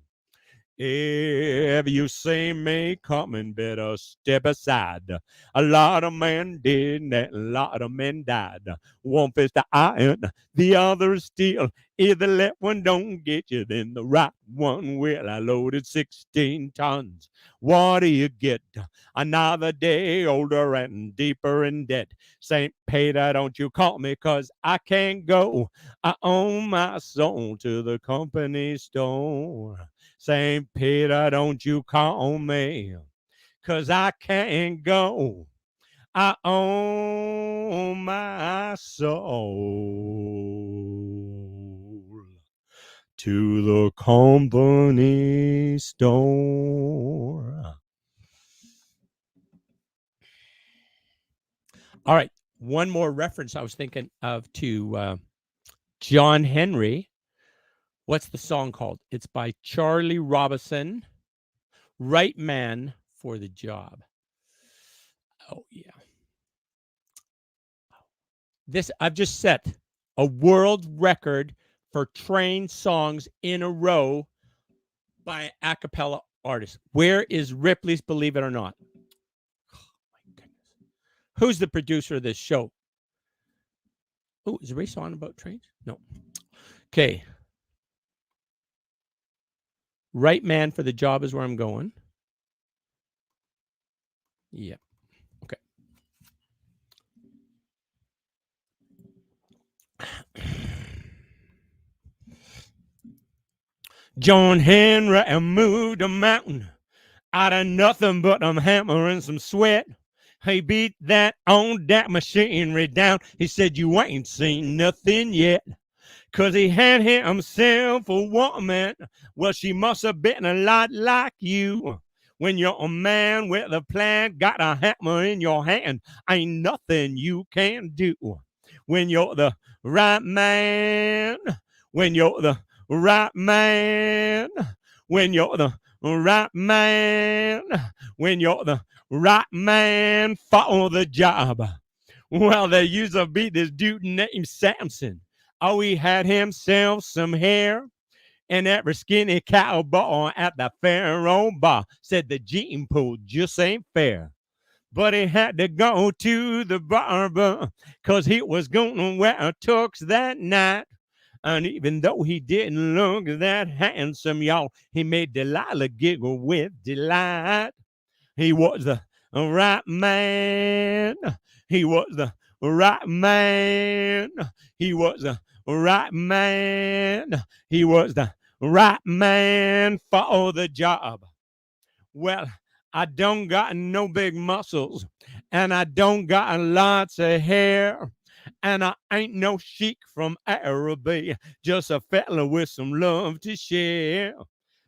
Speaker 1: If you see me coming, better step aside. A lot of men did, and a lot of men died. One fist of iron, the other is steel. If the left one don't get you, then the right one will. I loaded 16 tons. What do you get? Another day older and deeper in debt. St. Peter, don't you call me, 'cause I can't go. I owe my soul to the company store. St. Peter, don't you call me, 'cause I can't go. I owe my soul to the company store. All right, one more reference I was thinking of to John Henry. What's the song called? It's by Charlie Robinson. Right man for the job. Oh, yeah. I've just set a world record for train songs in a row by an Accapella artist. Where is Ripley's Believe It or Not? Oh, my goodness. Who's the producer of this show? Oh, is the race on about trains? No. Okay. Right man for the job is where I'm going. Yeah. Okay. John Henry moved a mountain out of nothing but a hammer and some sweat. He beat that on that machinery down. He said, you ain't seen nothing yet. 'Cause he had himself a woman. Well, she must have been a lot like you. When you're a man with a plan, got a hammer in your hand, ain't nothing you can do. When you're the right man, when you're the right man, when you're the right man, when you're the right man for the job. Well, there used to be this dude named Samson. Oh, he had himself some hair, and every skinny cowboy at the Pharaoh bar said the gene pool just ain't fair. But he had to go to the barber, 'cause he was gonna wear a tux that night. And even though he didn't look that handsome, y'all, he made Delilah giggle with delight. He was the right man. He was the right man. He was the right man. He was the right man for the job. Well, I don't got no big muscles, and I don't got lots of hair, and I ain't no sheik from Araby, just a fella with some love to share.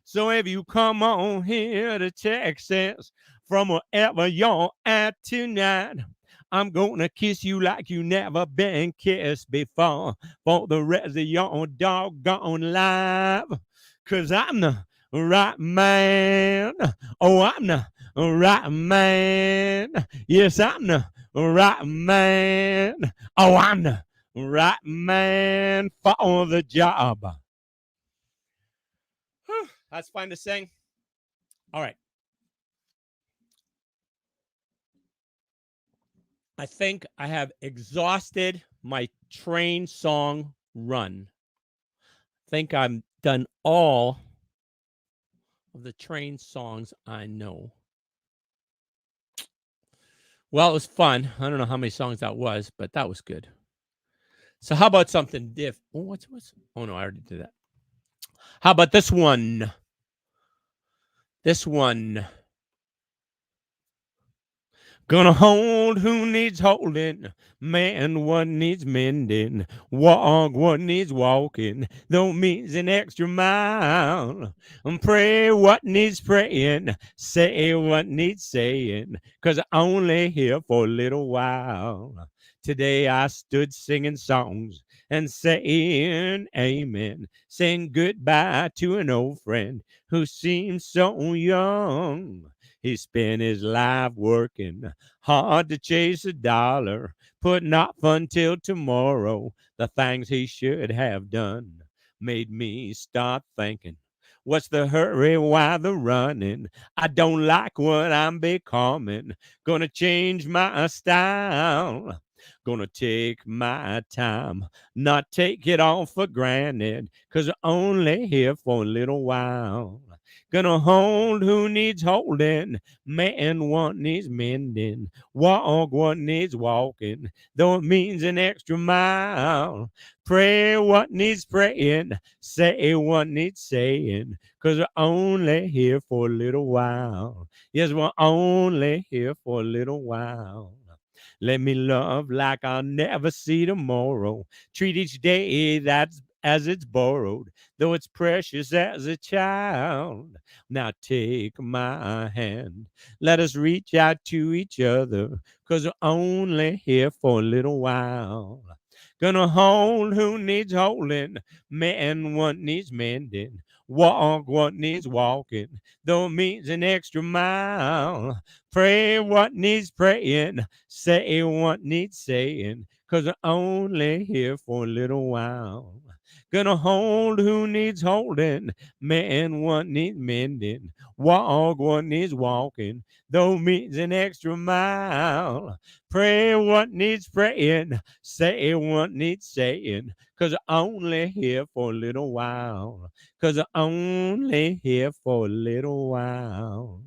Speaker 1: So if you come on here to Texas from wherever you're at tonight, I'm gonna kiss you like you never been kissed before for the rest of your doggone life. 'Cause I'm the right man. Oh, I'm the right man. Yes, I'm the right man. Oh, I'm the right man for the job. That's fine to sing. All right. I think I have exhausted my train song run. I think I'm done all of the train songs I know. Well, it was fun. I don't know how many songs that was, but that was good. So how about something diff? Oh, what's? Oh no, I already did that. How about this one? This one. Gonna hold who needs holding, man what needs mending, walk what needs walking, though means an extra mile. And pray what needs praying, say what needs saying, 'cause I'm only here for a little while. Today I stood singing songs and saying amen, saying goodbye to an old friend who seemed so young. He spent his life working hard to chase a dollar, putting off until tomorrow the things he should have done. Made me start thinking, what's the hurry? Why the running? I don't like what I'm becoming. Gonna change my style. Gonna take my time, not take it all for granted, 'cause I'm only here for a little while. Gonna hold who needs holding, man what needs mending, walk what needs walking, though it means an extra mile. Pray what needs praying, say what needs saying, 'cause we're only here for a little while. Yes, we're only here for a little while. Let me love like I'll never see tomorrow. Treat each day that's as it's borrowed, though it's precious as a child. Now take my hand. Let us reach out to each other, 'cause we're only here for a little while. Gonna hold who needs holding, mend what needs mending, walk what needs walking, though it means an extra mile. Pray what needs praying, say what needs saying, 'cause I'm only here for a little while. Gonna hold who needs holding, mend what needs mending, walk what needs walking, though means an extra mile. Pray what needs praying, say what needs saying, 'cause I'm only here for a little while. 'Cause I'm only here for a little while.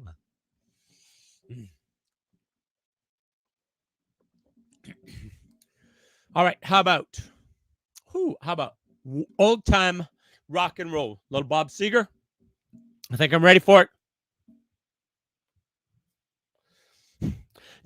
Speaker 1: All right, how about old time rock and roll? Little Bob Seger. I think I'm ready for it.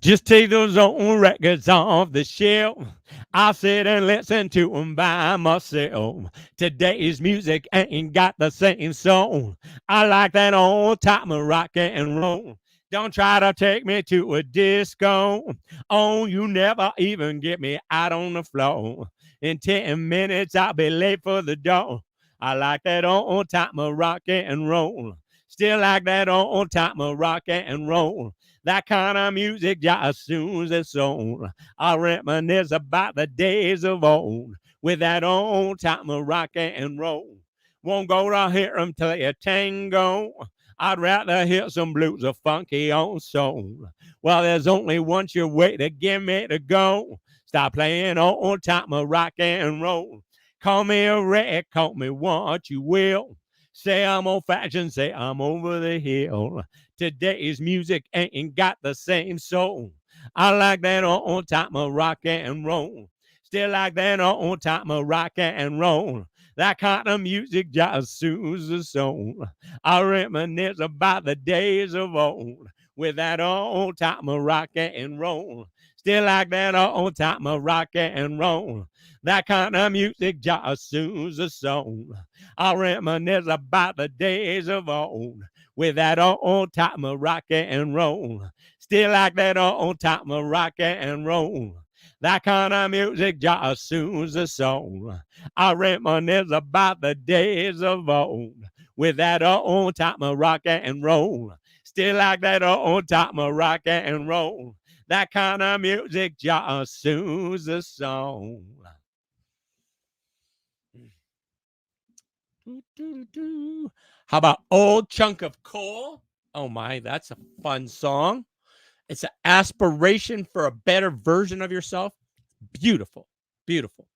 Speaker 1: Just take those old records off the shelf. I'll sit and listen to them by myself. Today's music ain't got the same soul. I like that old time of rock and roll. Don't try to take me to a disco. Oh, you never even get me out on the floor. In 10 minutes, I'll be late for the door. I like that old time of rock and roll. Still like that old time of rock and roll. That kind of music just soothes the soul. I reminisce about the days of old with that old time of rock and roll. Won't go to hear 'em play a tango. I'd rather hear some blues or funky old soul. Well, there's only one sure way to get me to go. Stop playing old time of rock and roll. Call me a wreck, call me what you will. Say I'm old fashioned, say I'm over the hill. Today's music ain't got the same soul. I like that old time of rock and roll. Still like that old time of rock and roll. That kind of music just soothes the soul. I reminisce about the days of old with that old time of rock and roll. Still like that old time of rock and roll. That kind of music just soothes the soul. I reminisce about the days of old with that old time of rock and roll. Still like that old time of rock and roll. That kind of music just soothes the soul. I reminisce about the days of old with that old time of rock and roll. Still like that old time of rock and roll. That kind of music just soothes the soul. How about Old Chunk of Coal? Oh my, that's a fun song. It's an aspiration for a better version of yourself. Beautiful. Beautiful.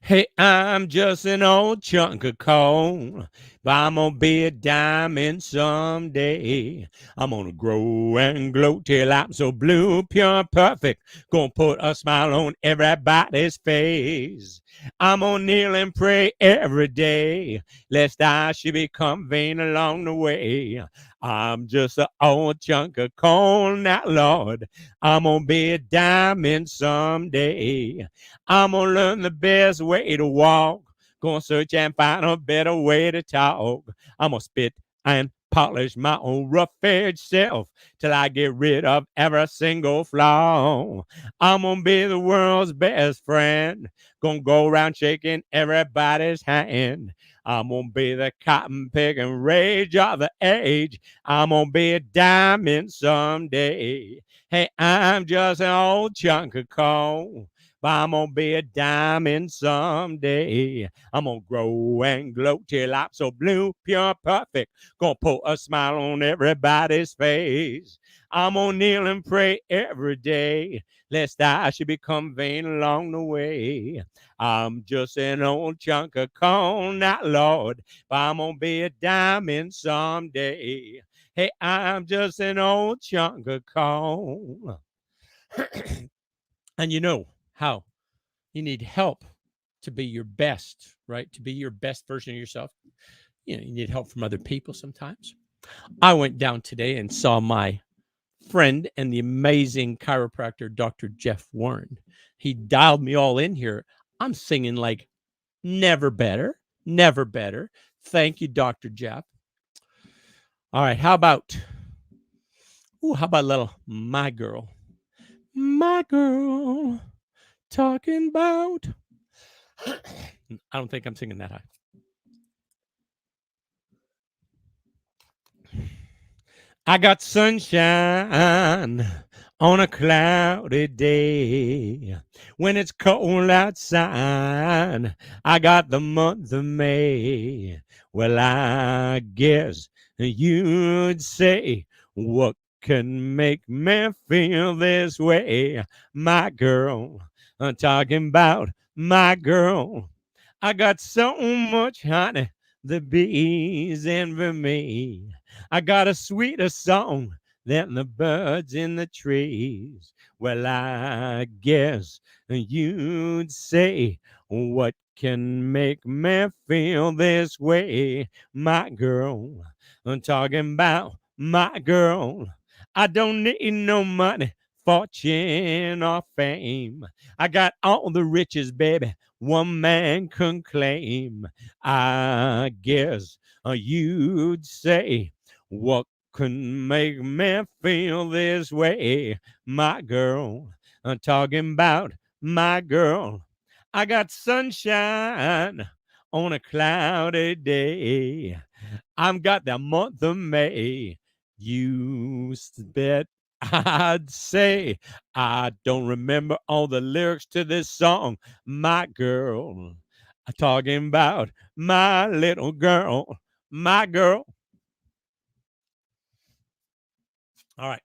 Speaker 1: Hey, I'm just an old chunk of coal, but I'm gonna be a diamond someday. I'm gonna grow and glow till I'm so blue, pure, perfect. Gonna put a smile on everybody's face. I'm gonna kneel and pray every day, lest I should become vain along the way. I'm just an old chunk of coal now, Lord. I'm gonna be a diamond someday. I'm gonna learn the best way to walk. Gonna search and find a better way to talk. I'm gonna spit and polish my own rough edged self till I get rid of every single flaw. I'm gonna be the world's best friend. Gonna go around shaking everybody's hand. I'm gonna be the cotton picking rage of the age. I'm gonna be a diamond someday. Hey, I'm just an old chunk of coal, but I'm gonna be a diamond someday. I'm gonna grow and glow till I'm so blue, pure, perfect. Gonna put a smile on everybody's face. I'm gonna kneel and pray every day, lest I should become vain along the way. I'm just an old chunk of coal, not Lord, but I'm gonna be a diamond someday. Hey, I'm just an old chunk of coal. And you know how you need help to be your best, right? To be your best version of yourself. You know, you need help from other people sometimes. I went down today and saw my friend and the amazing chiropractor, Dr. Jeff Warren. He dialed me all in here. I'm singing like never better, never better. Thank you, Dr. Jeff. All right, how about a little my girl, talking about. I don't think I'm singing that high. I got sunshine on a cloudy day. When it's cold outside, I got the month of May. Well, I guess you'd say, what can make me feel this way? My girl, I'm talking about my girl. I got so much honey, the bees envy me. I got a sweeter song than the birds in the trees. Well, I guess you'd say, what can make me feel this way? My girl, I'm talking about my girl. I don't need no money, fortune, or fame. I got all the riches, baby, one man can claim. I guess you'd say, what can make me feel this way? My girl, I'm talking about my girl. I got sunshine on a cloudy day. I've got the month of May. You bet I'd say I don't remember all the lyrics to this song. My girl, I'm talking about my little girl, my girl. All right.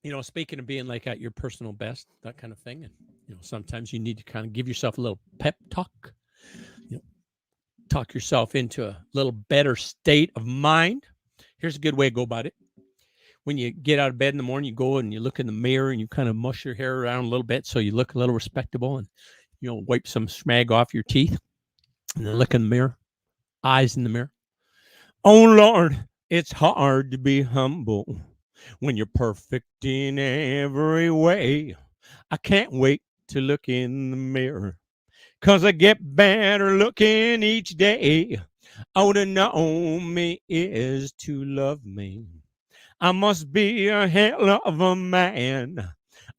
Speaker 1: You know, speaking of being like at your personal best, that kind of thing, and you know, sometimes you need to kind of give yourself a little pep talk. You know, talk yourself into a little better state of mind. Here's a good way to go about it. When you get out of bed in the morning, you go and you look in the mirror and you kind of mush your hair around a little bit so you look a little respectable, and wipe some smag off your teeth and then look in the mirror, eyes in the mirror. Oh Lord, it's hard to be humble when you're perfect in every way. I can't wait to look in the mirror, 'cause I get better looking each day. Oh, to know me is to love me. I must be a hell of a man.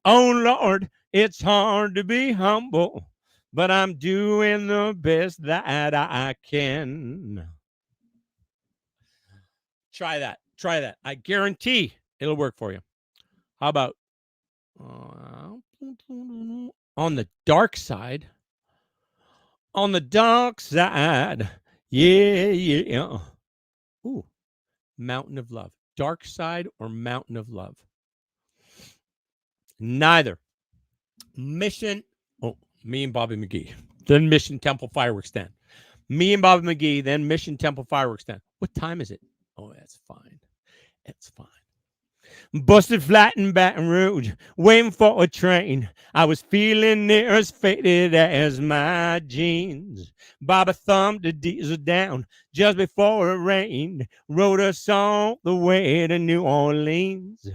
Speaker 1: Oh Lord, it's hard to be humble, but I'm doing the best that I can. Try that. Try that. I guarantee it'll work for you. How about on the dark side? On the dark side. Yeah, yeah. Ooh, Mountain of Love. Dark side or Mountain of Love? Neither. Mission. Oh, me and Bobby McGee. Then Mission Temple Fireworks Stand. Me and Bobby McGee, then Mission Temple Fireworks Stand. What time is it? Oh, that's fine. It's fine. Busted flat in Baton Rouge, waiting for a train. I was feeling near as faded as my jeans. Bobby thumbed the diesel down just before it rained, rode us all the way to New Orleans.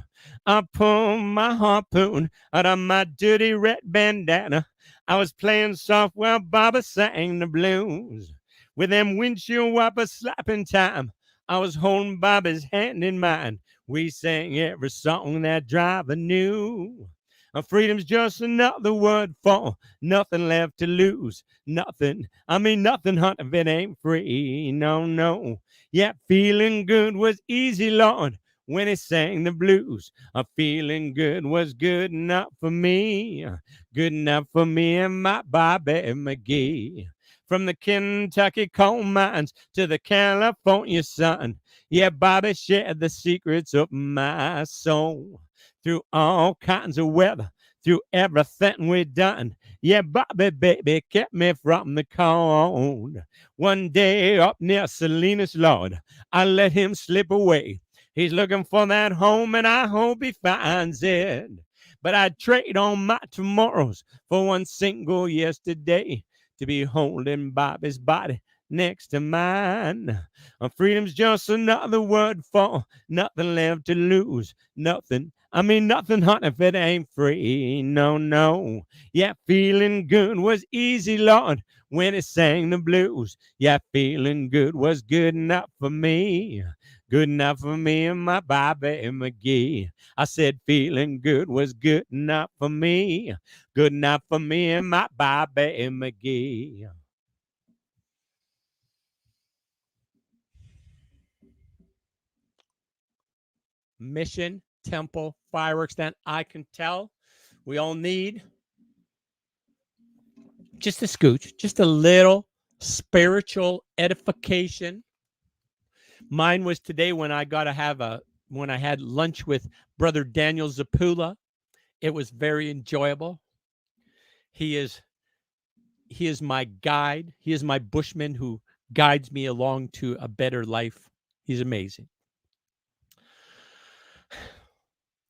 Speaker 1: I pulled my harpoon out of my dirty red bandana. I was playing soft while Bobby sang the blues. With them windshield wipers slapping time, I was holding Bobby's hand in mine. We sang every song that driver knew. Freedom's just another word for nothing left to lose. Nothing, I mean nothing, hunt, if it ain't free. No, no. Yeah, feeling good was easy, Lord, when he sang the blues. Feeling good was good enough for me. Good enough for me and my Bobby McGee. From the Kentucky coal mines to the California sun, yeah, Bobby shared the secrets of my soul. Through all kinds of weather, through everything we done, yeah, Bobby, baby, kept me from the cold. One day up near Salinas, Lord, I let him slip away. He's looking for that home, and I hope he finds it. But I'd trade on my tomorrows for one single yesterday, to be holding Bobby's body next to mine. Freedom's just another word for nothing left to lose. Nothing, I mean nothing, honey, if it ain't free. No, no. Yeah, feeling good was easy, Lord, when he sang the blues. Yeah, feeling good was good enough for me. Good enough for me and my Bobby McGee. I said feeling good was good enough for me. Good enough for me and my Bobby McGee. Mission Temple Fireworks Stand. I can tell we all need just a scooch, just a little spiritual edification. Mine was today when I got to have when I had lunch with Brother Daniel Zapula. It was very enjoyable. He is my guide. He is my bushman who guides me along to a better life. He's amazing.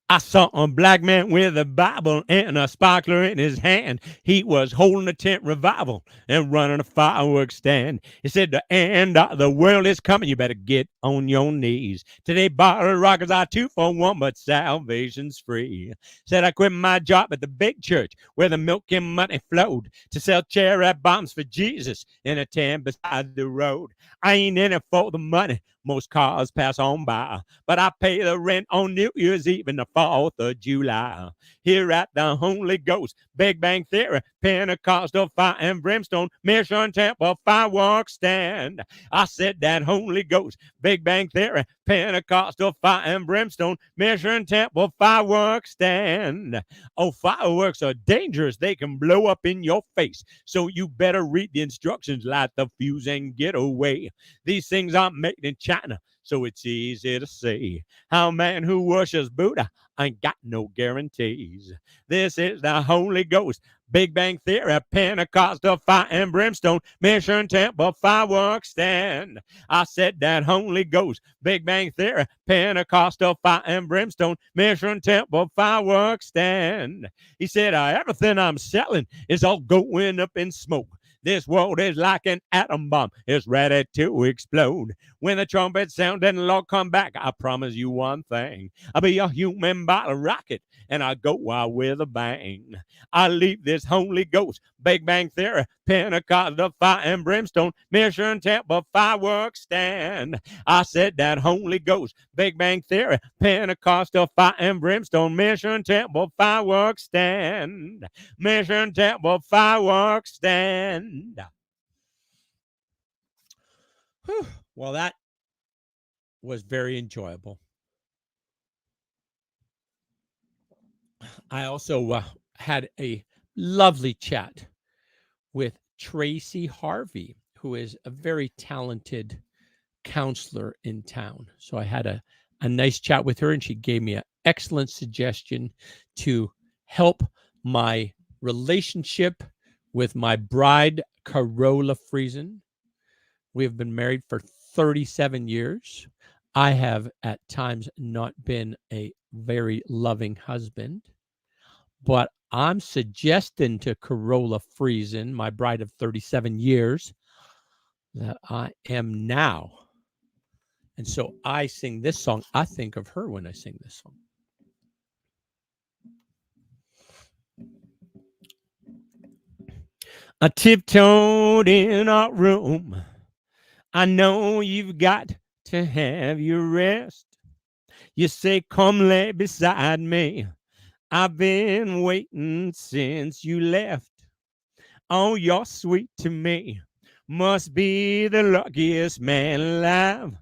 Speaker 1: I saw a black man with a Bible and a sparkler in his hand. He was holding a tent revival and running a fireworks stand. He said, the end of the world is coming. You better get on your knees. Today, bottle rockers are 2 for 1, but salvation's free. Said I quit my job at the big church where the milk and money flowed to sell cherry bombs for Jesus in a tent beside the road. I ain't in it for the money. Most cars pass on by, but I pay the rent on New Year's Eve and the 4th of July. Here at the Holy Ghost, Big Bang Theory, Pentecostal fire and brimstone, Mission Temple fireworks stand. I said that Holy Ghost, Big Bang Theory, Pentecostal fire and brimstone, Mission Temple fireworks stand. Oh, fireworks are dangerous. They can blow up in your face. So you better read the instructions, light the fuse and get away. These things aren't made in China. So it's easy to say how a man who worships Buddha ain't got no guarantees. This is the Holy Ghost, Big Bang Theory, Pentecostal fire and brimstone, Mission Temple fireworks stand. I said that Holy Ghost, Big Bang Theory, Pentecostal fire and brimstone, Mission Temple fireworks stand. He said, everything I'm selling is all going up in smoke. This world is like an atom bomb. It's ready to explode. When the trumpet sound and the Lord come back, I promise you one thing. I'll be a human bottle rocket, and I go out with a bang. I leave this Holy Ghost, Big Bang Theory, Pentecostal fire and brimstone, Mission Temple fireworks stand. I said that Holy Ghost, Big Bang Theory, Pentecostal fire and brimstone, Mission Temple fireworks stand. Mission Temple fireworks stand. Whew. Well, that was very enjoyable. I also had a lovely chat with Tracy Harvey, who is a very talented counselor in town. So I had a nice chat with her, and she gave me an excellent suggestion to help my relationship with my bride, Carola Friesen. We have been married for 37 years. I have at times not been a very loving husband, but I'm suggesting to Carola Friesen, my bride of 37 years, that I am now. And so I sing this song. I think of her when I sing this song. I tiptoed in our room. I know you've got to have your rest. You say, come lay beside me. I've been waiting since you left. Oh, you're sweet to me. Must be the luckiest man alive.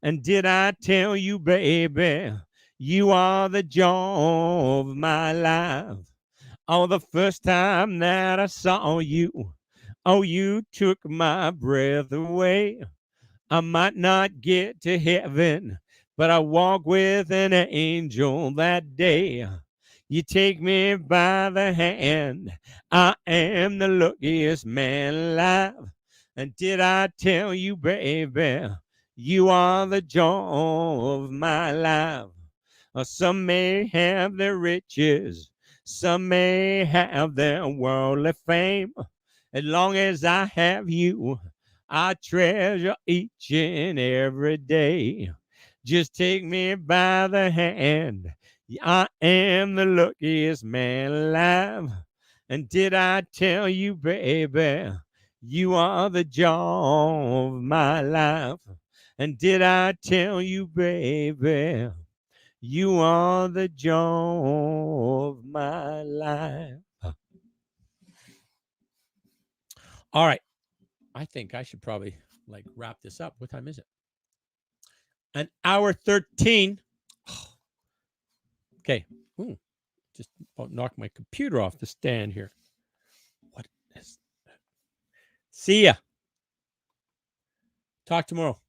Speaker 1: And did I tell you, baby, you are the joy of my life. Oh, the first time that I saw you, oh, you took my breath away. I might not get to heaven, but I walk with an angel that day. You take me by the hand. I am the luckiest man alive. And did I tell you, baby, you are the joy of my life. Some may have their riches, some may have their worldly fame. As long as I have you, I treasure each and every day. Just take me by the hand. I am the luckiest man alive. And did I tell you, baby, you are the joy of my life? And did I tell you, baby, you are the joy of my life? All right. I think I should probably wrap this up. What time is it? An hour 13. Okay. Ooh, just about knocked my computer off the stand here. What is that? See ya. Talk tomorrow.